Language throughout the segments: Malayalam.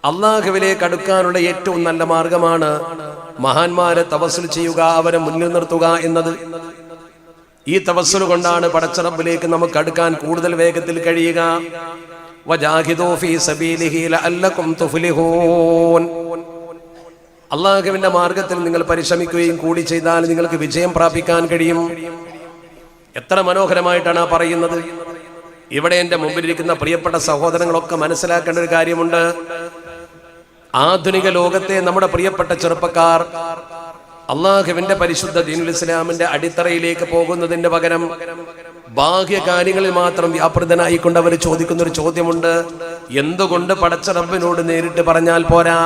അള്ളാഹുവിലേക്ക് അടുക്കാനുള്ള ഏറ്റവും നല്ല മാർഗമാണ് മഹാന്മാരെ തവസ്സുൽ ചെയ്യുക, അവരെ മുന്നിൽ നിർത്തുക എന്നത്. ഈ തവസ്സുൽ കൊണ്ടാണ് പടച്ച റബ്ബിലേക്ക് നമുക്ക് അടുക്കാൻ കൂടുതൽ വേഗത്തിൽ കഴിയുക. വജാഹിദൂ ഫീ സബീലിഹി ലഅല്ലകും തുഫ്ലിഹൂൻ. അള്ളാഹുവിന്റെ മാർഗത്തിൽ നിങ്ങൾ പരിശ്രമിക്കുകയും കൂടി ചെയ്താൽ നിങ്ങൾക്ക് വിജയം പ്രാപിക്കാൻ കഴിയും. എത്ര മനോഹരമായിട്ടാണ് ആ പറയുന്നത്. ഇവിടെ എൻ്റെ മുമ്പിലിരിക്കുന്ന പ്രിയപ്പെട്ട സഹോദരങ്ങളൊക്കെ മനസ്സിലാക്കേണ്ട ഒരു കാര്യമുണ്ട്. ആധുനിക ലോകത്തെ നമ്മുടെ പ്രിയപ്പെട്ട ചെറുപ്പക്കാർ അള്ളാഹുവിന്റെ പരിശുദ്ധ ദീനുൽ ഇസ്ലാമിന്റെ അടിത്തറയിലേക്ക് പോകുന്നതിന്റെ പകരം ബാഹ്യ കാര്യങ്ങളിൽ മാത്രം വ്യാപൃതനായിക്കൊണ്ട് അവർ ചോദിക്കുന്ന ഒരു ചോദ്യമുണ്ട്: എന്തുകൊണ്ട് പടച്ച റബ്ബിനോട് നേരിട്ട് പറഞ്ഞാൽ പോരാ?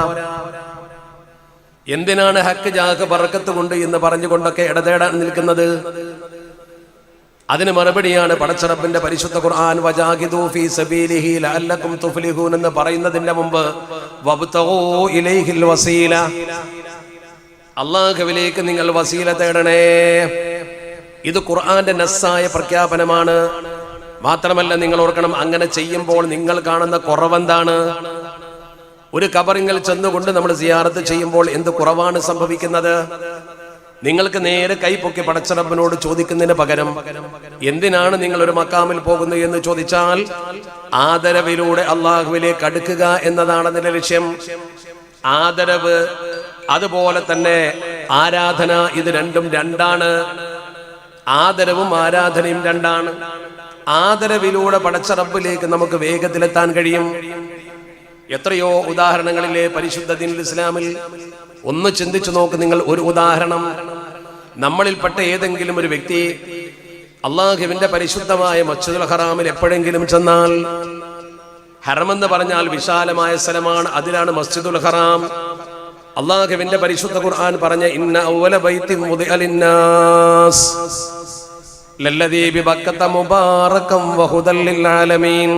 എന്തിനാണ് ഹക്ക് ജാഹ് ബർക്കത്ത് കൊണ്ട് എന്ന് പറഞ്ഞുകൊണ്ടൊക്കെ ഇടതേടാൻ നിൽക്കുന്നത്? അതിന് മറുപടിയാണ് പടച്ച റബ്ബിന്റെ പരിശുദ്ധ ഖുർആൻ വജാഹിദൂ ഫീ സബീലിഹി ലഅല്ലകും തുഫ്ലിഹൂൻ എന്ന് പറയുന്നതിന്റെ മുമ്പ് വബ്തഗൂ ഇലൈഹിൽ വസീല, അല്ലാഹുവിലേക്ക് നിങ്ങൾ വസീല തേടണേ. ഇത് ഖുർആന്റെ നസ്സായ പ്രഖ്യാപനമാണ്. മാത്രമല്ല, നിങ്ങൾ ഓർക്കണം, അങ്ങനെ ചെയ്യുമ്പോൾ നിങ്ങൾ കാണുന്ന കുറവെന്താണ്? ഒരു ഖബറിൽ ചെന്നുകൊണ്ട് നമ്മൾ സിയാറത്ത് ചെയ്യുമ്പോൾ എന്ത് കുറവാണ് സംഭവിക്കുന്നത്? നിങ്ങൾക്ക് നേരെ കൈപൊക്കി പടച്ച റബ്ബിനോട് ചോദിക്കുന്നതിന് പകരം എന്തിനാണ് നിങ്ങൾ ഒരു മക്കാമിൽ പോകുന്നത് എന്ന് ചോദിച്ചാൽ ആദരവിലൂടെ അള്ളാഹുവിലേക്ക് അടുക്കുക എന്നതാണ് അതിന്റെ ലക്ഷ്യം. ആദരവ് അതുപോലെ തന്നെ ആരാധന, ഇത് രണ്ടും രണ്ടാണ്. ആദരവും ആരാധനയും രണ്ടാണ്. ആദരവിലൂടെ പടച്ച റബ്ബിലേക്ക് നമുക്ക് വേഗത്തിലെത്താൻ കഴിയും. എത്രയോ ഉദാഹരണങ്ങളിലെ പരിശുദ്ധ ദീനുൽ ഇസ്ലാമിൽ ഒന്ന് ചിന്തിച്ചു നോക്ക് നിങ്ങൾ. ഒരു ഉദാഹരണം, നമ്മളിൽപ്പെട്ട ഏതെങ്കിലും ഒരു വ്യക്തി അള്ളാഹുവിന്റെ പരിശുദ്ധമായ മസ്ജിദുൽ ഹറാമിൽ എപ്പോഴെങ്കിലും ചെന്നാൽ, ഹറമെന്ന് പറഞ്ഞാൽ വിശാലമായ സ്ഥലമാണ്, അതിലാണ് മസ്ജിദുൽ ഹറാം. അള്ളാഹുവിന്റെ പരിശുദ്ധ ഖുർആൻ പറഞ്ഞ ഇന്ന അവ്വല ബൈത്തിൻ വുദിഅ ലിന്നാസ് ലല്ലദീ ബിബക്കത മുബാറകം വഹുദൽ ലിൽ ആലമീൻ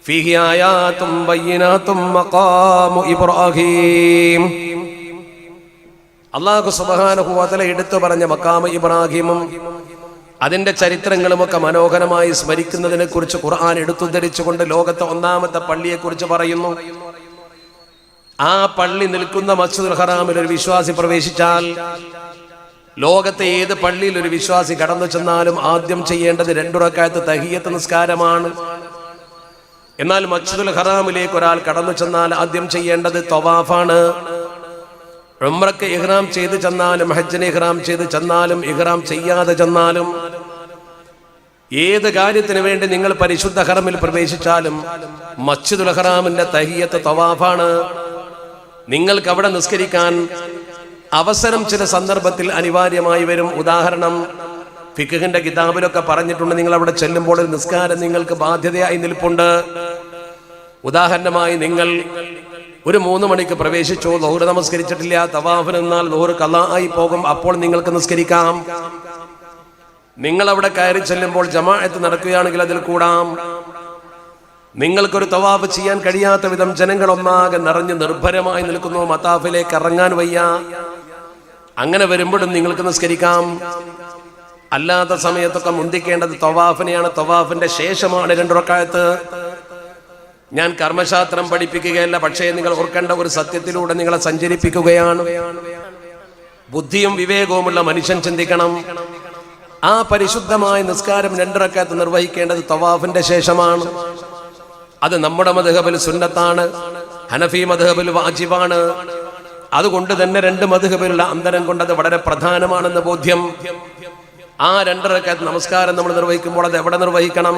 ഫീഹി ആയാതും ബയ്യിനാതും മഖാമു ഇബ്രാഹീം. അല്ലാഹു സുബ്ഹാനഹു വ തആല എടുത്തു പറഞ്ഞ മഖാമു ഇബ്രാഹീമും അതിന്റെ ചരിത്രങ്ങളുമൊക്കെ മനോഹരമായി സ്മരിക്കുന്നതിനെ കുറിച്ച് ഖുർആൻ എടുത്തുദ്ധരിച്ചുകൊണ്ട് ലോകത്തെ ഒന്നാമത്തെ പള്ളിയെ കുറിച്ച് പറയുന്നു. ആ പള്ളി നിൽക്കുന്ന മസ്ജിദുൽ ഹറാമിൽ ഒരു വിശ്വാസി പ്രവേശിച്ചാൽ, ലോകത്തെ ഏത് പള്ളിയിൽ ഒരു വിശ്വാസി കടന്നു ചെന്നാലും ആദ്യം ചെയ്യേണ്ടത് 2 റക്അത്ത് തഹിയ്യത്ത് നിസ്കാരമാണ്. എന്നാൽ മസ്ജിദുൽ ഹറാമിലേക്ക് ഒരാൾ കടന്നു ചെന്നാൽ ആദ്യം ചെയ്യേണ്ടത് തവാഫാണ്. ഉംറക്ക് ഇഹ്റാം ചെയ്ത് ചെന്നാലും ഹജ്ജിന് ഇഹ്റാം ചെയ്ത് ചെന്നാലും ഇഹ്റാം ചെയ്യാതെ ചെന്നാലും ഏത് കാര്യത്തിന് വേണ്ടി നിങ്ങൾ പരിശുദ്ധ ഹറമിൽ പ്രവേശിച്ചാലും മസ്ജിദുൽ ഹറാമിന്റെ തഹിയ്യത്ത് തവാഫാണ്. നിങ്ങൾക്ക് അവിടെ നിസ്കരിക്കാൻ അവസരം ചില സന്ദർഭത്തിൽ അനിവാര്യമായി വരും. ഉദാഹരണം, ഫിഖ്ഹിന്റെ കിതാബിലൊക്കെ പറഞ്ഞിട്ടുണ്ട്, നിങ്ങൾ അവിടെ ചെല്ലുമ്പോൾ ഒരു നിസ്കാരം നിങ്ങൾക്ക് ബാധ്യതയായി നിൽപ്പുണ്ട്. ഉദാഹരണമായി, നിങ്ങൾ ഒരു 3 മണിക്ക് പ്രവേശിച്ചു, ളുഹർ നമസ്കരിച്ചിട്ടില്ല, തവാഫിന് നിന്നാൽ ളുഹർ ഖളാ ആയി പോകും, അപ്പോൾ നിങ്ങൾക്ക് നിസ്കരിക്കാം. നിങ്ങൾ അവിടെ കയറി ചെല്ലുമ്പോൾ ജമാഅത്ത് നടക്കുകയാണെങ്കിൽ അതിൽ കൂടാം. നിങ്ങൾക്കൊരു തവാഫ് ചെയ്യാൻ കഴിയാത്ത വിധം ജനങ്ങൾ ഒന്നാകെ നിറഞ്ഞ് നിർഭരമായി നിൽക്കുന്നു, മതാഫിലേക്ക് ഇറങ്ങാൻ വയ്യ, അങ്ങനെ വരുമ്പോഴും നിങ്ങൾക്ക് നിസ്കരിക്കാം. അല്ലാത്ത സമയത്തൊക്കെ മുന്തിക്കേണ്ടത് തവാഫിനെയാണ്. തവാഫിന്റെ ശേഷമാണ് 2 റക്അത്ത്. ഞാൻ കർമ്മശാസ്ത്രം പഠിപ്പിക്കുകയല്ല, പക്ഷേ നിങ്ങൾ ഓർക്കേണ്ട ഒരു സത്യത്തിലൂടെ നിങ്ങളെ സഞ്ചരിപ്പിക്കുകയാണ്. ബുദ്ധിയും വിവേകവുമുള്ള മനുഷ്യൻ ചിന്തിക്കണം, ആ പരിശുദ്ധമായ നിസ്കാരം 2 റക്അത്ത് നിർവഹിക്കേണ്ടത് തവാഫിന്റെ ശേഷമാണ്. അത് നമ്മുടെ മദ്ഹബിൽ സുന്നത്താണ്, ഹനഫി മദ്ഹബിൽ വാജിബാണ്. അതുകൊണ്ട് തന്നെ 2 മദ്ഹബിലുള്ള അന്തരം കൊണ്ട് അത് വളരെ പ്രധാനമാണെന്ന് ബോധ്യം. ആ 2 റക്അത്ത് നമസ്കാരം നമ്മൾ നിർവഹിക്കുമ്പോൾ അത് എവിടെ നിർവഹിക്കണം?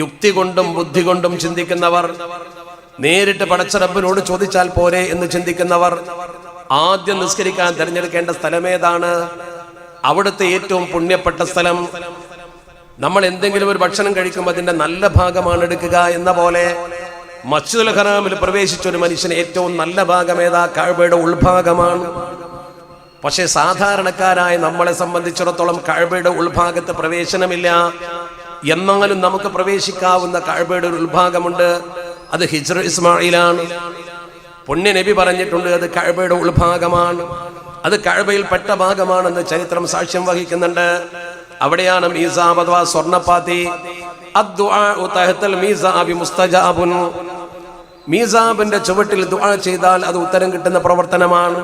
യുക്തി കൊണ്ടും ബുദ്ധി കൊണ്ടും ചിന്തിക്കുന്നവർ, നേരിട്ട് പടച്ച റബ്ബിനോട് ചോദിച്ചാൽ പോരെ എന്ന് ചിന്തിക്കുന്നവർ, ആദ്യം നിസ്കരിക്കാൻ തിരഞ്ഞെടുക്കേണ്ട സ്ഥലമേതാണ്? അവിടുത്തെ ഏറ്റവും പുണ്യപ്പെട്ട സ്ഥലം. നമ്മൾ എന്തെങ്കിലും ഒരു ഭക്ഷണം കഴിക്കുമ്പോൾ അതിന്റെ നല്ല ഭാഗമാണ് എടുക്കുക എന്ന പോലെ മസ്ജിദുൽ ഹറാമിൽ പ്രവേശിച്ച ഒരു മനുഷ്യന് ഏറ്റവും നല്ല ഭാഗം ഏതാ? കഅബയുടെ ഉൾഭാഗമാണ്. പക്ഷെ സാധാരണക്കാരായ നമ്മളെ സംബന്ധിച്ചിടത്തോളം കഅബയുടെ ഉൾഭാഗത്ത് പ്രവേശനമില്ല. എന്നാലും നമുക്ക് പ്രവേശിക്കാവുന്ന കഅബയുടെ ഒരു ഉൾഭാഗമുണ്ട്, അത് ഹിജ്ർ ഇസ്മായിലാണ്. പുണ്യ നബി പറഞ്ഞിട്ടുണ്ട് അത് കഅബയുടെ ഉൾഭാഗമാണ്, അത് കഅബയിൽ പെട്ട ഭാഗമാണെന്ന് ചരിത്രം സാക്ഷ്യം വഹിക്കുന്നുണ്ട്. അവിടെയാണ് മീസാബ് അഥവാ സ്വർണ്ണപ്പാത്തി. മീസാബിന്റെ ചുവട്ടിൽ ദുആ ചെയ്താൽ അത് ഉത്തരം കിട്ടുന്ന പ്രവർത്തനമാണ്.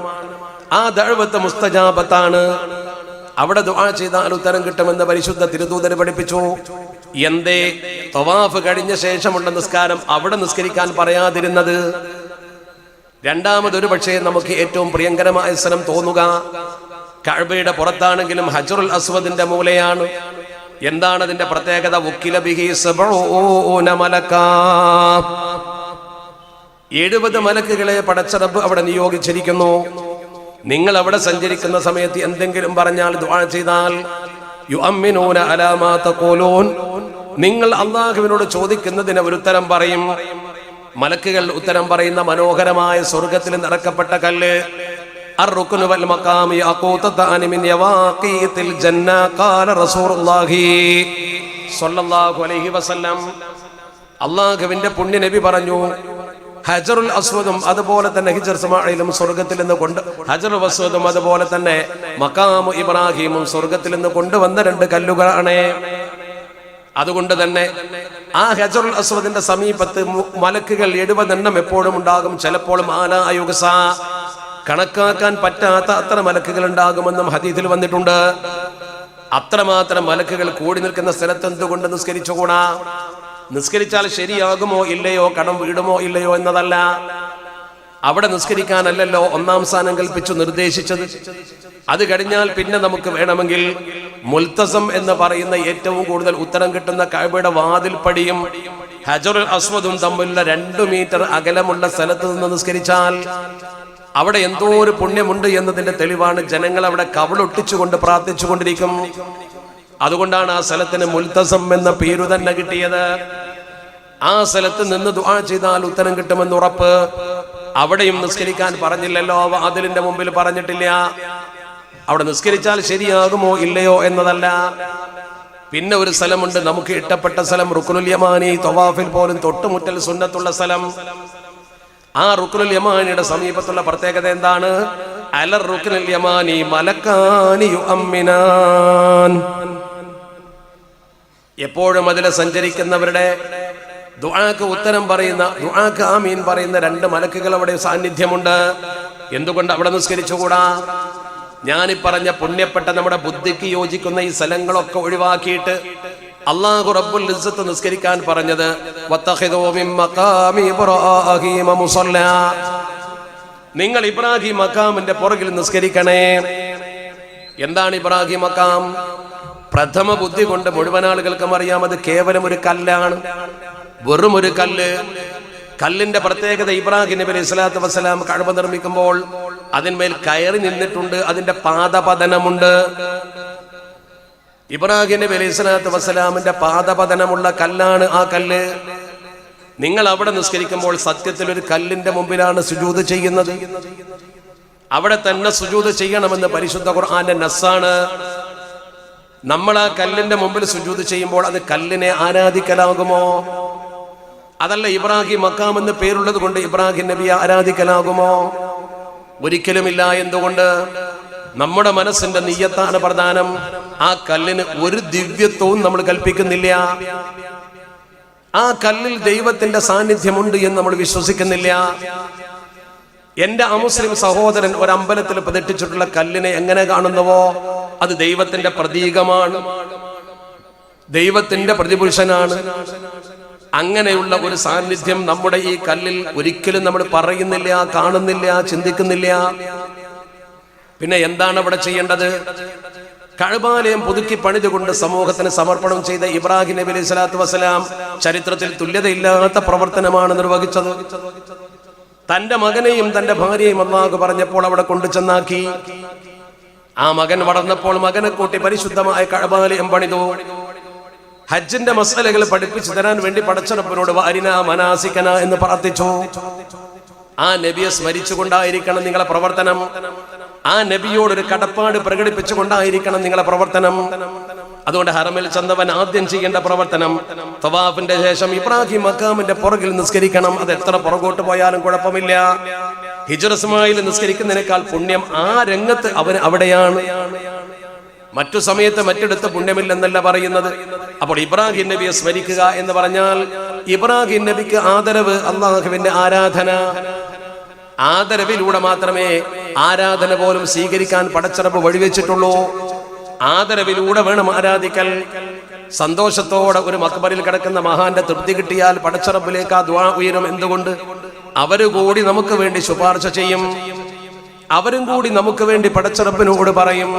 ആ ദഅവത്ത് മുസ്തജാബത്താണ്. അവിടെ ദുആ ചെയ്താൽ ഉത്തരം കിട്ടുമെന്ന് പരിശുദ്ധ തിരുദൂതർ പഠിപ്പിച്ചു. എന്തേ തവാഫ് കഴിഞ്ഞ ശേഷമുള്ള നിസ്കാരം അവിടെ നിസ്കരിക്കാൻ പറയാതിരുന്നത്? രണ്ടാമതൊരു പക്ഷേ നമുക്ക് ഏറ്റവും പ്രിയങ്കരമായ സ്ഥലം തോന്നുക കഅബയുടെ പുറത്താണെങ്കിലും ഹജറുൽ അസ്വദിന്റെ മൂലയാണ്. എന്താണ് അതിന്റെ പ്രത്യേകത? വക്കില ബിഹി 70 മലക്കാ, 70 മലക്കുകളെ പടച്ച റബ്ബ് അവിടെ നിയോഗിച്ചിരിക്കുന്നു. നിങ്ങൾ അവിടെ സഞ്ചരിക്കുന്ന സമയത്ത് എന്തെങ്കിലും പറഞ്ഞാൽ ദുആ ചെയ്താൽ യുഅമ്മിനൂന അലാ മാ തഖൂലൂൻ, നിങ്ങൾ അല്ലാഹുവിനോട് ചോദിക്കുന്നതിന് ഒരു ഉത്തരം പറയും. മലക്കുകൾ ഉത്തരം പറയുന്ന മനോഹരമായ സ്വർഗ്ഗത്തിൽ നിറക്കപ്പെട്ട കല്ല് അർറുക്നു വൽ മഖാം യഖൂതതാനി മിൻ യവാഖീതിൽ ജന്ന ഖാല റസൂലുള്ളാഹി സ്വല്ലല്ലാഹു അലൈഹി വസല്ലം. അല്ലാഹുവിന്റെ പുണ്യ നബി പറഞ്ഞു, ഹജറുൽ അസ്വദും അതുപോലെ തന്നെ ഹിജർ ഇസ്മാഈലും സ്വർഗ്ഗത്തിൽ നിന്ന് കൊണ്ട് ഹജറുൽ അസ്വദും അതുപോലെ തന്നെ മഖാം ഇബ്രാഹിമും സ്വർഗ്ഗത്തിൽ നിന്ന് കൊണ്ടുവന്ന 2 കല്ലുകളാണ്. അതുകൊണ്ട് തന്നെ ആ ഹജറുൽ അസ്വദിന്റെ സമീപത്ത് മലക്കുകൾ 70 എണ്ണം എപ്പോഴും ഉണ്ടാകും. ചിലപ്പോൾ മാലായുഗസ, കണക്കാക്കാൻ പറ്റാത്ത അത്ര മലക്കുകൾ ഉണ്ടാകുമെന്നും ഹദീസിൽ വന്നിട്ടുണ്ട്. അത്രമാത്രം മലക്കുകൾ കൂടി നിൽക്കുന്ന സ്ഥലത്ത് എന്തുകൊണ്ട് നിസ്കരിച്ചുകൂടാ? നിസ്കരിച്ചാൽ ശരിയാകുമോ ഇല്ലയോ, കടം വീടുമോ ഇല്ലയോ എന്നതല്ല. അവിടെ നിസ്കരിക്കാനല്ലല്ലോ ഒന്നാം സ്ഥാനം കൽപ്പിച്ചു നിർദ്ദേശിച്ചത്. അത് കഴിഞ്ഞാൽ പിന്നെ നമുക്ക് വേണമെങ്കിൽ മുൽത്തസം എന്ന് പറയുന്ന ഏറ്റവും കൂടുതൽ ഉത്തരം കിട്ടുന്ന കഅബയുടെ വാതിൽപ്പടിയും ഹജറുൽ അസ്വദും തമ്മിലുള്ള 2 മീറ്റർ അകലമുള്ള സ്ഥലത്ത് നിന്ന് നിസ്കരിച്ചാൽ അവിടെ എന്തോ ഒരു പുണ്യമുണ്ട് എന്നതിന്റെ തെളിവാണ്. ജനങ്ങൾ അവിടെ കവിളൊട്ടിച്ചുകൊണ്ട് പ്രാർത്ഥിച്ചു കൊണ്ടിരിക്കും. അതുകൊണ്ടാണ് ആ സ്ഥലത്തിന് മുൽത്തസം എന്ന പേരു തന്നെ കിട്ടിയത്. ആ സ്ഥലത്ത് നിന്ന് ദുആ ചെയ്താൽ ഉത്തരം കിട്ടുമെന്ന് ഉറപ്പ്. അവിടെയും നിസ്കരിക്കാൻ പറഞ്ഞില്ലല്ലോ, വാതിലിന്റെ മുമ്പിൽ പറഞ്ഞിട്ടില്ല. അവിടെ നിസ്കരിച്ചാൽ ശരിയാകുമോ ഇല്ലയോ എന്നതല്ല. പിന്നെ ഒരു സ്ഥലമുണ്ട് നമുക്ക് ഇഷ്ടപ്പെട്ട സ്ഥലം, റുക്നുൽ യമാനി. തവാഫിൽ പോലും തൊട്ടുമുറ്റൽ സുന്നത്തുള്ള സ്ഥലം. ആ റുക്നുൽ യമാനിയുടെ സമീപത്തുള്ള പ്രത്യേകത എന്താണ്? അലർ റുക്നുൽ യമാനി മലക്കാനി യുഅമ്മിനാൻ. എപ്പോഴും അതിൽ സഞ്ചരിക്കുന്നവരുടെ ദുആക്ക് ഉത്തരം പറയുന്ന, ദുആക്ക് ആമീൻ പറയുന്ന 2 മലക്കുകൾ അവിടെ സാന്നിധ്യമുണ്ട്. എന്തുകൊണ്ട് അവിടെ നിസ്കരിച്ചുകൂടാ? ഞാനീ പറഞ്ഞ പുണ്യപ്പെട്ട നമ്മുടെ ബുദ്ധിക്ക് യോജിക്കുന്ന ഈ സ്ഥലങ്ങളൊക്കെ ഒഴിവാക്കിയിട്ട് അല്ലാഹു റബ്ബുൽ ഇസ്സത്ത് നിസ്കരിക്കാൻ പറഞ്ഞത് വത്തഖിദൂ മിൻ മഖാമി ഇബ്രാഹീമ മുസല്ലാ, നിങ്ങൾ ഇബ്രാഹിം മഖാമിന്റെ പുറകിൽ നിസ്കരിക്കണേ. എന്താണ് ഇബ്രാഹിം മഖാം? പ്രഥമ ബുദ്ധി കൊണ്ട് മുഴുവൻ ആളുകൾക്കും അറിയാം, അത് കേവലം ഒരു കല്ലാണ്, വെറും ഒരു കല്ല്. കല്ലിന്റെ പ്രത്യേകത, ഇബ്രാഹിം നബി അലൈഹി സ്വലാത്തു വസ്സലാം കഅബ നിർമ്മിക്കുമ്പോൾ അതിന്മേൽ കയറി നിന്നിട്ടുണ്ട്, അതിന്റെ പാദപതനമുണ്ട്. ഇബ്രാഹിം നബി അലൈഹി സ്വലാത്തു വസ്സലാമിന്റെ പാദപതനമുള്ള കല്ലാണ് ആ കല്ല്. നിങ്ങൾ അവിടെ നിസ്കരിക്കുമ്പോൾ സത്യത്തിൽ ഒരു കല്ലിന്റെ മുമ്പിലാണ് സുജൂദ് ചെയ്യുന്നത്. അവിടെ തന്നെ സുജൂദ് ചെയ്യണമെന്ന് പരിശുദ്ധ ഖുർആന്റെ നസ്സാണ്. നമ്മൾ ആ കല്ലിന്റെ മുമ്പിൽ സുജൂദ് ചെയ്യുമ്പോൾ അത് കല്ലിനെ ആരാധിക്കലാകുമോ? അതല്ല ഇബ്രാഹിം മഖാം എന്ന് പേരുള്ളത് കൊണ്ട് ഇബ്രാഹിം നബിയെ ആരാധിക്കലാകുമോ? ഒരിക്കലുമില്ല. എന്തുകൊണ്ട്? നമ്മുടെ മനസ്സിന്റെ നിയ്യത്താണ് പ്രധാനം. ആ കല്ലിന് ഒരു ദിവ്യത്വവും നമ്മൾ കൽപ്പിക്കുന്നില്ല. ആ കല്ലിൽ ദൈവത്തിന്റെ സാന്നിധ്യമുണ്ട് എന്ന് നമ്മൾ വിശ്വസിക്കുന്നില്ല. എന്റെ അമുസ്ലിം സഹോദരൻ ഒരു അമ്പലത്തിൽ പ്രതിഷ്ഠിച്ചിട്ടുള്ള കല്ലിനെ എങ്ങനെ കാണുന്നുവോ അത് ദൈവത്തിന്റെ പ്രതീകമാണ്, ദൈവത്തിന്റെ പ്രതിപുരുഷനാണ്. അങ്ങനെയുള്ള ഒരു സാന്നിധ്യം നമ്മുടെ ഈ കല്ലിൽ ഒരിക്കലും നമ്മൾ പറയുന്നില്ല, കാണുന്നില്ല, ചിന്തിക്കുന്നില്ല. പിന്നെ എന്താണ് അവിടെ ചെയ്യേണ്ടത്? കഅബാലയം പുതുക്കി പണിതുകൊണ്ട് സമൂഹത്തിന് സമർപ്പണം ചെയ്ത ഇബ്രാഹിം നബി അലൈഹി സ്വലാത്തു വസ്സലാം ചരിത്രത്തിൽ തുല്യതയില്ലാത്ത പ്രവർത്തനമാണ് നിർവഹിച്ചത്. തന്റെ മകനെയും തന്റെ ഭാര്യയും അല്ലാഹു പറഞ്ഞപ്പോൾ അവിടെ കൊണ്ടു ചെന്നാക്കി. ആ മകൻ വളർന്നപ്പോൾ മകനെ കൂട്ടി പരിശുദ്ധമായ കഅബാലയം പണിതു. ഹജ്ജിന്റെ മസലകൾ പഠിപ്പിച്ചു തരാൻ വേണ്ടി പടച്ചറപ്പിനോട് വാരിനാ മനാസികന എന്ന് പ്രാർത്ഥിച്ചു. ആ നബിയെ സ്മരിച്ചുകൊണ്ടായിരിക്കണം നിങ്ങളെ പ്രവർത്തനം. ആ നബിയോടൊരു കടപ്പാട് പ്രകടിപ്പിച്ചുകൊണ്ടായിരിക്കണം നിങ്ങളെ പ്രവർത്തനം. അതുകൊണ്ട് ഹറമിൽ ചെന്നവൻ ആദ്യം ചെയ്യേണ്ട പ്രവർത്തനം തവാഫിന്റെ ശേഷം ഇബ്രാഹിം മഖാമിന്റെ പുറകിൽ നിസ്കരിക്കണം. അത് എത്ര പുറകോട്ട് പോയാലും കുഴപ്പമില്ല. ഹിജ്ർ ഇസ്മായിൽ നിസ്കരിക്കുന്നതിനേക്കാൾ പുണ്യം ആ രംഗത്ത് അവന് അവിടെയാണ്. മറ്റു സമയത്ത് മറ്റിടത്ത് പുണ്യമില്ലെന്നല്ല പറയുന്നത്. അപ്പോൾ ഇബ്രാഹിം നബിയെ സ്മരിക്കുക എന്ന് പറഞ്ഞാൽ ഇബ്രാഹിം നബിക്ക് ആദരവ്, അള്ളാഹുവിന്റെ ആരാധന. ആദരവിലൂടെ മാത്രമേ ആരാധന പോലും സ്വീകരിക്കാൻ പടച്ചറബ് വഴിവെച്ചിട്ടുള്ളൂ. ആദരവിലൂടെ വേണം ആരാധിക്കൽ. സന്തോഷത്തോടെ ഒരു മക്ബറിൽ കിടക്കുന്ന മഹാന്റെ തൃപ്തി കിട്ടിയാൽ പടച്ചറബിലേക്ക് ആ ദുആ ഉയരും. എന്തുകൊണ്ട്? അവര് കൂടി നമുക്ക് വേണ്ടി ശുപാർശ ചെയ്യും, അവരും കൂടി നമുക്ക് വേണ്ടി പടച്ചറബിനോട് പറയും.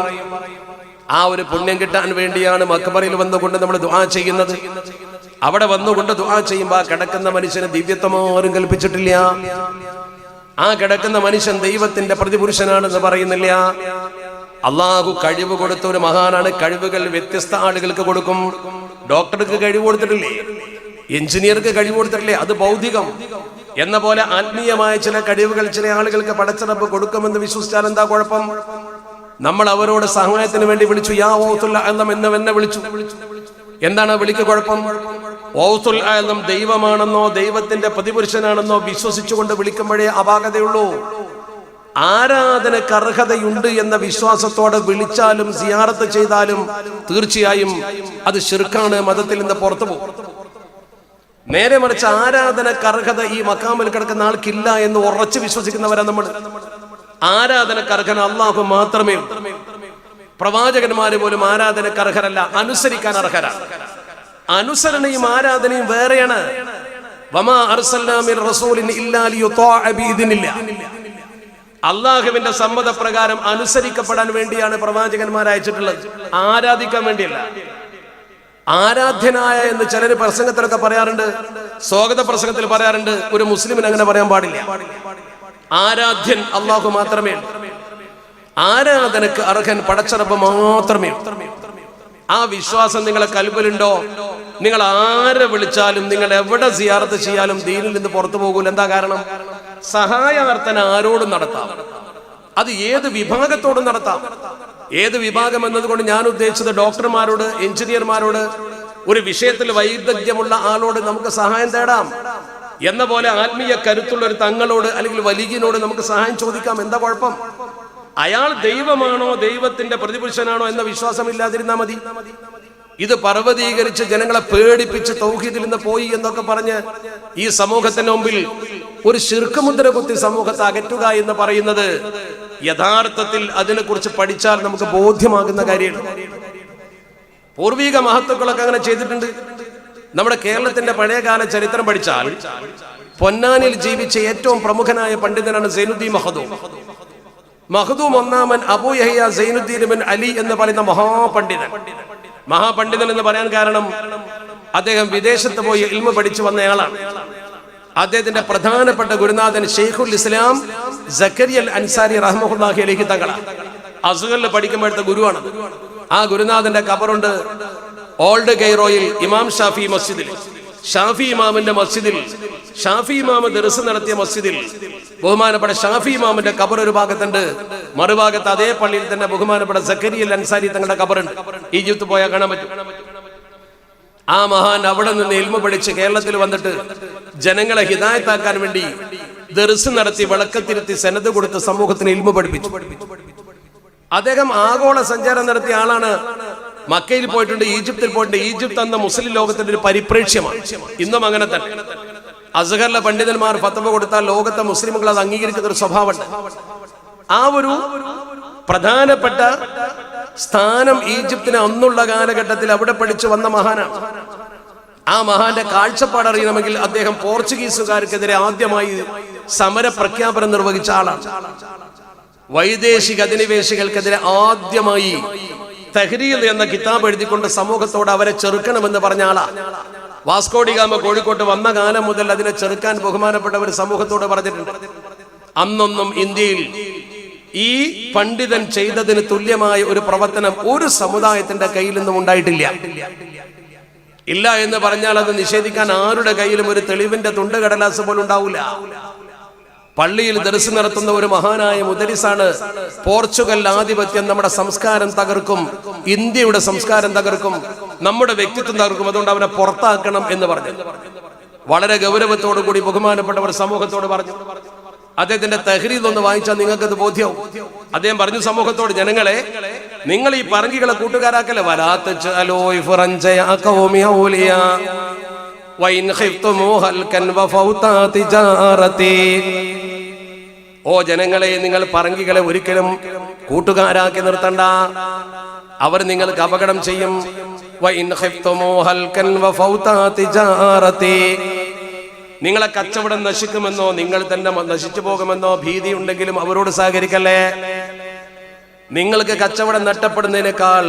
ആ ഒരു പുണ്യം കിട്ടാൻ വേണ്ടിയാണ് മക്ബറിൽ വന്നുകൊണ്ട് നമ്മൾ ദുആ ചെയ്യുന്നത്. അവിടെ വന്നുകൊണ്ട് ദുആ ചെയ്യുമ്പോൾ ആ കിടക്കുന്ന മനുഷ്യന് ദിവ്യത്വം ആരും കൽപ്പിച്ചിട്ടില്ല. ആ കിടക്കുന്ന മനുഷ്യൻ ദൈവത്തിന്റെ പ്രതിപുരുഷനാണെന്ന് പറയുന്നില്ല. അള്ളാഹു കഴിവ് കൊടുത്ത ഒരു മഹാനാണ്. കഴിവുകൾ വ്യത്യസ്ത ആളുകൾക്ക് കൊടുക്കും. ഡോക്ടർക്ക് കഴിവ് കൊടുത്തിട്ടില്ലേ? എഞ്ചിനീയർക്ക് കഴിവ് കൊടുത്തിട്ടില്ലേ? അത് ഭൗതികം. എന്ന പോലെ ആത്മീയമായ ചില കഴിവുകൾ ചില ആളുകൾക്ക് പടച്ചറബ് കൊടുക്കുമെന്ന് വിശ്വസിച്ചാൽ എന്താ കുഴപ്പം? നമ്മൾ അവരോട് സഹായത്തിന് വേണ്ടി വിളിച്ചു, യാ ഓത്തുൽ അഅ്ലം എന്നെ വിളിച്ചു. എന്താണ് വിളിക്ക് കുഴപ്പം? ഓത്തുൽ അഅ്ലം ദൈവമാണെന്നോ ദൈവത്തിന്റെ പ്രതിപുരുഷനാണെന്നോ വിശ്വസിച്ചുകൊണ്ട് വിളിക്കുമ്പോഴേ അപാകതയുള്ളൂ. ആരാധനക്ക് അർഹതയുണ്ട് എന്ന വിശ്വാസത്തോടെ വിളിച്ചാലും സിയാറത്ത് ചെയ്താലും തീർച്ചയായും അത് ശിർക്കാണ്, മതത്തിൽ നിന്ന് പുറത്തു പോകും. നേരെ മറിച്ച് ആരാധനക്ക് അർഹത ഈ മക്കാമിൽ കിടക്കുന്ന ആൾക്കില്ല എന്ന് ഉറച്ചു വിശ്വസിക്കുന്നവരാ നമ്മൾ. ആരാധനക്ക് അർഹന അള്ളാഹു മാത്രമേ. പ്രവാചകന്മാര് പോലും ആരാധനക്ക് അർഹരല്ല, അനുസരിക്കാൻ അർഹരാണ്. അനുസരണയും ആരാധനയും വേറെയാണ്. വമാ അർസൽനാ മിർ റസൂലിൻ ഇല്ലാ ലിയുതാഅ ബിഇദ്നില്ലാ. അള്ളാഹുവിന്റെ സമ്മതപ്രകാരം അനുസരിക്കപ്പെടാൻ വേണ്ടിയാണ് പ്രവാചകന്മാരെ അയച്ചിട്ടുള്ളത്, ആരാധിക്കാൻ വേണ്ടിയല്ല. ആരാധ്യനായ എന്ന് ചിലർ പ്രസംഗത്തിലൊക്കെ പറയാറുണ്ട്, സ്വാഗത പ്രസംഗത്തിൽ പറയാറുണ്ട്. ഒരു മുസ്ലിമിന് അങ്ങനെ പറയാൻ പാടില്ല. ആരാധ്യൻ അള്ളാഹു മാത്രമേ. ആരാധനക്ക് അർഹൻ പടച്ചറബ് മാത്രമേ. ആ വിശ്വാസം നിങ്ങളെ കൽബിലുണ്ടോ? നിങ്ങൾ ആരെ വിളിച്ചാലും നിങ്ങൾ എവിടെ സിയാറത്ത് ചെയ്യാലും ദീനിൽ നിന്ന് പുറത്തു പോകൂല. എന്താ കാരണം? സഹായാർത്ഥന ആരോടും നടത്താം, അത് ഏത് വിഭാഗത്തോടും നടത്താം. ഏത് വിഭാഗം എന്നതുകൊണ്ട് ഞാൻ ഉദ്ദേശിച്ചത് ഡോക്ടർമാരോട്, എഞ്ചിനീയർമാരോട്, ഒരു വിഷയത്തിൽ വൈദഗ്ധ്യമുള്ള ആളോട് നമുക്ക് സഹായം തേടാം. എന്ന പോലെ ആത്മീയ കരുത്തുള്ള ഒരു തങ്ങളോട് അല്ലെങ്കിൽ വലിയനോട് നമുക്ക് സഹായം ചോദിക്കാം. എന്താ കുഴപ്പം? അയാൾ ദൈവമാണോ ദൈവത്തിന്റെ പ്രതിപുരുഷനാണോ എന്ന വിശ്വാസം ഇല്ലാതിരുന്നാൽ മതി. ഇത് പർവ്വതീകരിച്ച് ജനങ്ങളെ പേടിപ്പിച്ച് തൗഹീദിൽ നിന്ന് പോയി എന്നൊക്കെ പറഞ്ഞ് ഈ സമൂഹത്തിന്റെ മുമ്പിൽ ഒരു ശിർക്ക് മുദ്ര കുത്തി സമൂഹത്തെ അകറ്റുക എന്ന് പറയുന്നത് യഥാർത്ഥത്തിൽ അതിനെക്കുറിച്ച് പഠിച്ചാൽ നമുക്ക് ബോധ്യമാകുന്ന കാര്യമാണ്. പൂർവിക മഹത്തുക്കളൊക്കെ അങ്ങനെ ചെയ്തിട്ടുണ്ട്. നമ്മുടെ കേരളത്തിന്റെ പഴയകാല ചരിത്രം പഠിച്ചാൽ പൊന്നാനിൽ ജീവിച്ച ഏറ്റവും പ്രമുഖനായ പണ്ഡിതനാണ് സൈനുദ്ദീൻ മഖ്ദൂം. മഖ്ദൂം ഒന്നാമൻ അബൂ യഹ്യ സൈനുദ്ദീൻ ബിൻ അലി എന്ന് പറയുന്ന മഹാപണ്ഡിതൻ. മഹാപണ്ഡിതൻ എന്ന് പറയാൻ കാരണം അദ്ദേഹം വിദേശത്ത് പോയി ഇൽമ പഠിച്ചു വന്നയാളാണ്. അദ്ദേഹത്തിന്റെ പ്രധാനപ്പെട്ട ഗുരുനാഥൻ ഷെയ്ഖുൽ ഇസ്ലാം സക്കരിയ അൽ അൻസാരി റഹ്മത്തുള്ളാഹി അലൈഹി തങ്ങളാണ്. അസ്ഹറിൽ പഠിക്കുമ്പോഴത്തെ ഗുരുവാണ്. ആ ഗുരുനാഥന്റെ ഖബറുണ്ട് ഓൾഡ് കൈറോയിൽ ഇമാം ഷാഫി മസ്ജിദിൽ. ഷാഫി ഇമാമിന്റെ മസ്ജിദിൽ, ഷാഫി ഇമാം ദർസ് നടത്തിയ മസ്ജിദിൽ ബഹുമാനപ്പെട്ട ഷാഫി ഇമാമിന്റെ ഖബർ ഒരു ഭാഗത്തുണ്ട്. മറുഭാഗത്ത് അതേ പള്ളിയിൽ തന്നെ ബഹുമാനപ്പെട്ട സക്കരിയ അൽ അൻസാരി തങ്ങളുടെ ഖബറുണ്ട്. ഈജിപ്ത് പോയാൽ കാണാൻ പറ്റും. ആ മഹാൻ അവിടെ നിന്ന് ഇൽമ പഠിച്ച് കേരളത്തിൽ വന്നിട്ട് ജനങ്ങളെ ഹിദായത്താക്കാൻ വേണ്ടി ദർസ് നടത്തി വിളക്കത്തിരുത്തി സനദ് കൊടുത്ത് സമൂഹത്തിന് ഇൽമ പഠിപ്പിച്ചു. അദ്ദേഹം ആഗോള സഞ്ചാരം നടത്തിയ ആളാണ്. മക്കയിൽ പോയിട്ടുണ്ട്, ഈജിപ്തിൽ പോയിട്ടുണ്ട്. ഈജിപ്ത് എന്ന മുസ്ലിം ലോകത്തിന്റെ ഒരു പരിപ്രേക്ഷ്യമാണ്. ഇന്നും അങ്ങനെ തന്നെ. അസ്ഹറിലെ പണ്ഡിതന്മാർ ഫത്വ കൊടുത്താൽ ലോകത്തെ മുസ്ലിമുകൾ അത് അംഗീകരിക്കുന്ന ഒരു സ്വഭാവമുണ്ട്. ആ ഒരു പ്രധാനപ്പെട്ട സ്ഥാനം ഈജിപ്തിന് അന്നുള്ള കാലഘട്ടത്തിൽ അവിടെ പഠിച്ചു വന്ന മഹാനാണ്. ആ മഹാന്റെ കാഴ്ചപ്പാട് അറിയണമെങ്കിൽ അദ്ദേഹം പോർച്ചുഗീസുകാർക്കെതിരെ ആദ്യമായി സമര പ്രഖ്യാപനം നിർവഹിച്ച ആളാണ്. വൈദേശിക അധിനിവേശികൾക്കെതിരെ ആദ്യമായി തഹ്രീർ എന്ന കിതാബ് എഴുതിക്കൊണ്ട് സമൂഹത്തോട് അവരെ ചെറുക്കണമെന്ന് പറഞ്ഞ ആളാ. വാസ്കോഡി ഗാമ കോഴിക്കോട്ട് വന്ന കാലം മുതൽ അതിനെ ചെറുക്കാൻ ബഹുമാനപ്പെട്ടവർ സമൂഹത്തോട് പറഞ്ഞിട്ടുണ്ട്. അന്നൊന്നും ഇന്ത്യയിൽ ഈ പണ്ഡിതൻ ചെയ്തതിന് തുല്യമായ ഒരു പ്രവർത്തനം ഒരു സമുദായത്തിന്റെ കയ്യിൽ നിന്നും ഉണ്ടായിട്ടില്ല. ഇല്ല എന്ന് പറഞ്ഞാൽ അത് നിഷേധിക്കാൻ ആരുടെ കയ്യിലും ഒരു തെളിവിന്റെ തുണ്ട് കടലാസ് പോലും ഉണ്ടാവില്ല. പള്ളിയിൽ ദർസ് നടത്തുന്ന ഒരു മഹാനായ മുദരിസാണ്. പോർച്ചുഗൽ ആധിപത്യം നമ്മുടെ സംസ്കാരം തകർക്കും, ഇന്ത്യയുടെ സംസ്കാരം തകർക്കും, നമ്മുടെ വ്യക്തിത്വം തകർക്കും, അതുകൊണ്ട് അവനെ പുറത്താക്കണം എന്ന് പറഞ്ഞു. വളരെ ഗൗരവത്തോടു കൂടി ബഹുമാനപ്പെട്ടവർ സമൂഹത്തോട് പറഞ്ഞു. അദ്ദേഹത്തിന്റെ തഹ്രീദ് ഒന്ന് വായിച്ചാൽ നിങ്ങൾക്കത് ബോധ്യവും. അദ്ദേഹം പറഞ്ഞു സമൂഹത്തോട്, ജനങ്ങളെ, നിങ്ങൾ ഈ പറങ്കികളെ കൂട്ടുകാരാക്കല്ലേ. ഓ ജനങ്ങളെ, നിങ്ങൾ പറങ്കികളെ ഒരിക്കലും കൂട്ടുകാരാക്കി നിർത്തണ്ട, അവർ നിങ്ങൾക്ക് അപകടം ചെയ്യും. നിങ്ങളെ കച്ചവടം നശിക്കുമെന്നോ നിങ്ങൾ തന്നെ നശിച്ചു പോകുമെന്നോ ഭീതി ഉണ്ടെങ്കിലും അവരോട് സഹകരിക്കല്ലേ. നിങ്ങൾക്ക് കച്ചവടം നഷ്ടപ്പെടുന്നതിനേക്കാൾ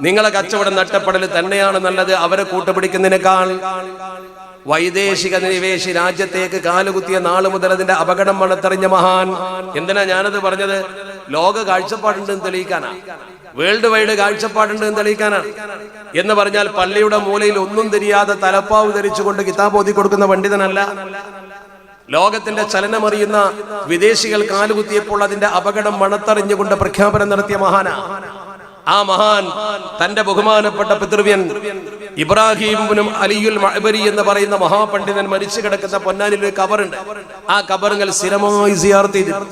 നിങ്ങളെ കച്ചവടം നഷ്ടപ്പെടൽ തന്നെയാണ് നല്ലത്, അവരെ കൂട്ടുപിടിക്കുന്നതിനേക്കാൾ. വൈദേശിക നിവേശി രാജ്യത്തേക്ക് കാലുകുത്തിയ നാള് മുതൽ അതിന്റെ അപകടം മണത്തെറിഞ്ഞ മഹാൻ. എന്തിനാ ഞാനത് പറഞ്ഞത്? ലോക കാഴ്ചപ്പാടുണ്ട് എന്ന് തെളിയിക്കാനാണ്, വേൾഡ് വൈഡ് കാഴ്ചപ്പാടുണ്ട് എന്ന് തെളിയിക്കാനാണ്. എന്ന് പറഞ്ഞാൽ പള്ളിയുടെ മൂലയിൽ ഒന്നും തിരിയാതെ തലപ്പാവ് ധരിച്ചുകൊണ്ട് കിതാബ് ഓതി കൊടുക്കുന്ന പണ്ഡിതനല്ല. ലോകത്തിന്റെ ചലനമറിയുന്ന വിദേശികൾ കാലുകുത്തിയപ്പോൾ അതിന്റെ അപകടം മണത്തറിഞ്ഞുകൊണ്ട് പ്രഖ്യാപനം നടത്തിയ മഹാനാ. ആ മഹാൻ തന്റെ ബഹുമാനപ്പെട്ട പിതൃവ്യൻ ഇബ്രാഹിം അലിയുൽ മഅബരി എന്ന് പറയുന്ന മഹാപണ്ഡിതൻ മരിച്ചു കിടക്കുന്ന പൊന്നാനിൽ ഒരു കബറുണ്ട്. ആ കബറുകൾ സ്ഥിരമായി സിയാറത്ത് ചെയ്തിരുന്നു,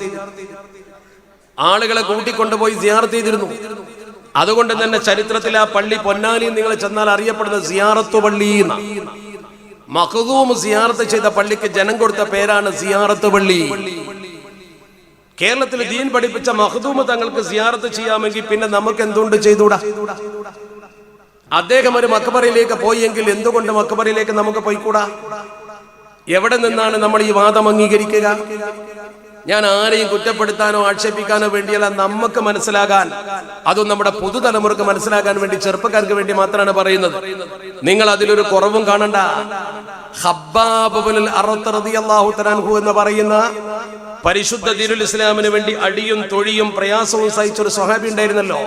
ആളുകളെ കൂട്ടിക്കൊണ്ടുപോയി സിയാറത്ത് ചെയ്തിരുന്നു. അതുകൊണ്ട് തന്നെ ചരിത്രത്തിൽ ആ പള്ളി പൊന്നാനിയിൽ നിങ്ങൾ ചെന്നാൽ അറിയപ്പെടുന്ന സിയാറത്ത് പള്ളി. മഖ്ദൂം സിയാറത്ത് ചെയ്ത പള്ളിക്ക് ജനം കൊടുത്ത പേരാണ് സിയാറത്ത് പള്ളി. കേരളത്തിൽ ദീൻ പഠിപ്പിച്ച മഖ്ദൂം തങ്ങൾക്ക് സിയാറത്ത് ചെയ്യാമെങ്കിൽ പിന്നെ നമുക്ക് എന്തുകൊണ്ട് ചെയ്തുകൂടാ? അദ്ദേഹം ഒരു മക്ബറയിലേക്ക് പോയെങ്കിൽ എന്തുകൊണ്ട് മക്ബറയിലേക്ക് നമുക്ക് പോയിക്കൂടാ? എവിടെ നിന്നാണ് നമ്മൾ ഈ വാദം അംഗീകരിക്കുക? ഞാൻ ആരെയും കുറ്റപ്പെടുത്താനോ ആക്ഷേപിക്കാനോ വേണ്ടിയല്ല, നമുക്ക് മനസ്സിലാകാൻ, അതും നമ്മുടെ പുതുതലമുറക്ക് മനസ്സിലാക്കാൻ വേണ്ടി, ചെറുപ്പക്കാർക്ക് വേണ്ടി മാത്രമാണ് പറയുന്നത്. നിങ്ങൾ അതിലൊരു കുറവും കാണണ്ട. ഖബ്ബാബ് ഇബ്നുൽ അറത്ത് റളിയല്ലാഹു തആല അൻഹു എന്ന് പറയുന്ന പരിശുദ്ധ ദീനുൽ ഇസ്ലാമിന് വേണ്ടി അടിയും തൊഴിയും പ്രയാസവും സഹിച്ചൊരു സ്വഹാബി ഉണ്ടായിരുന്നല്ലോ.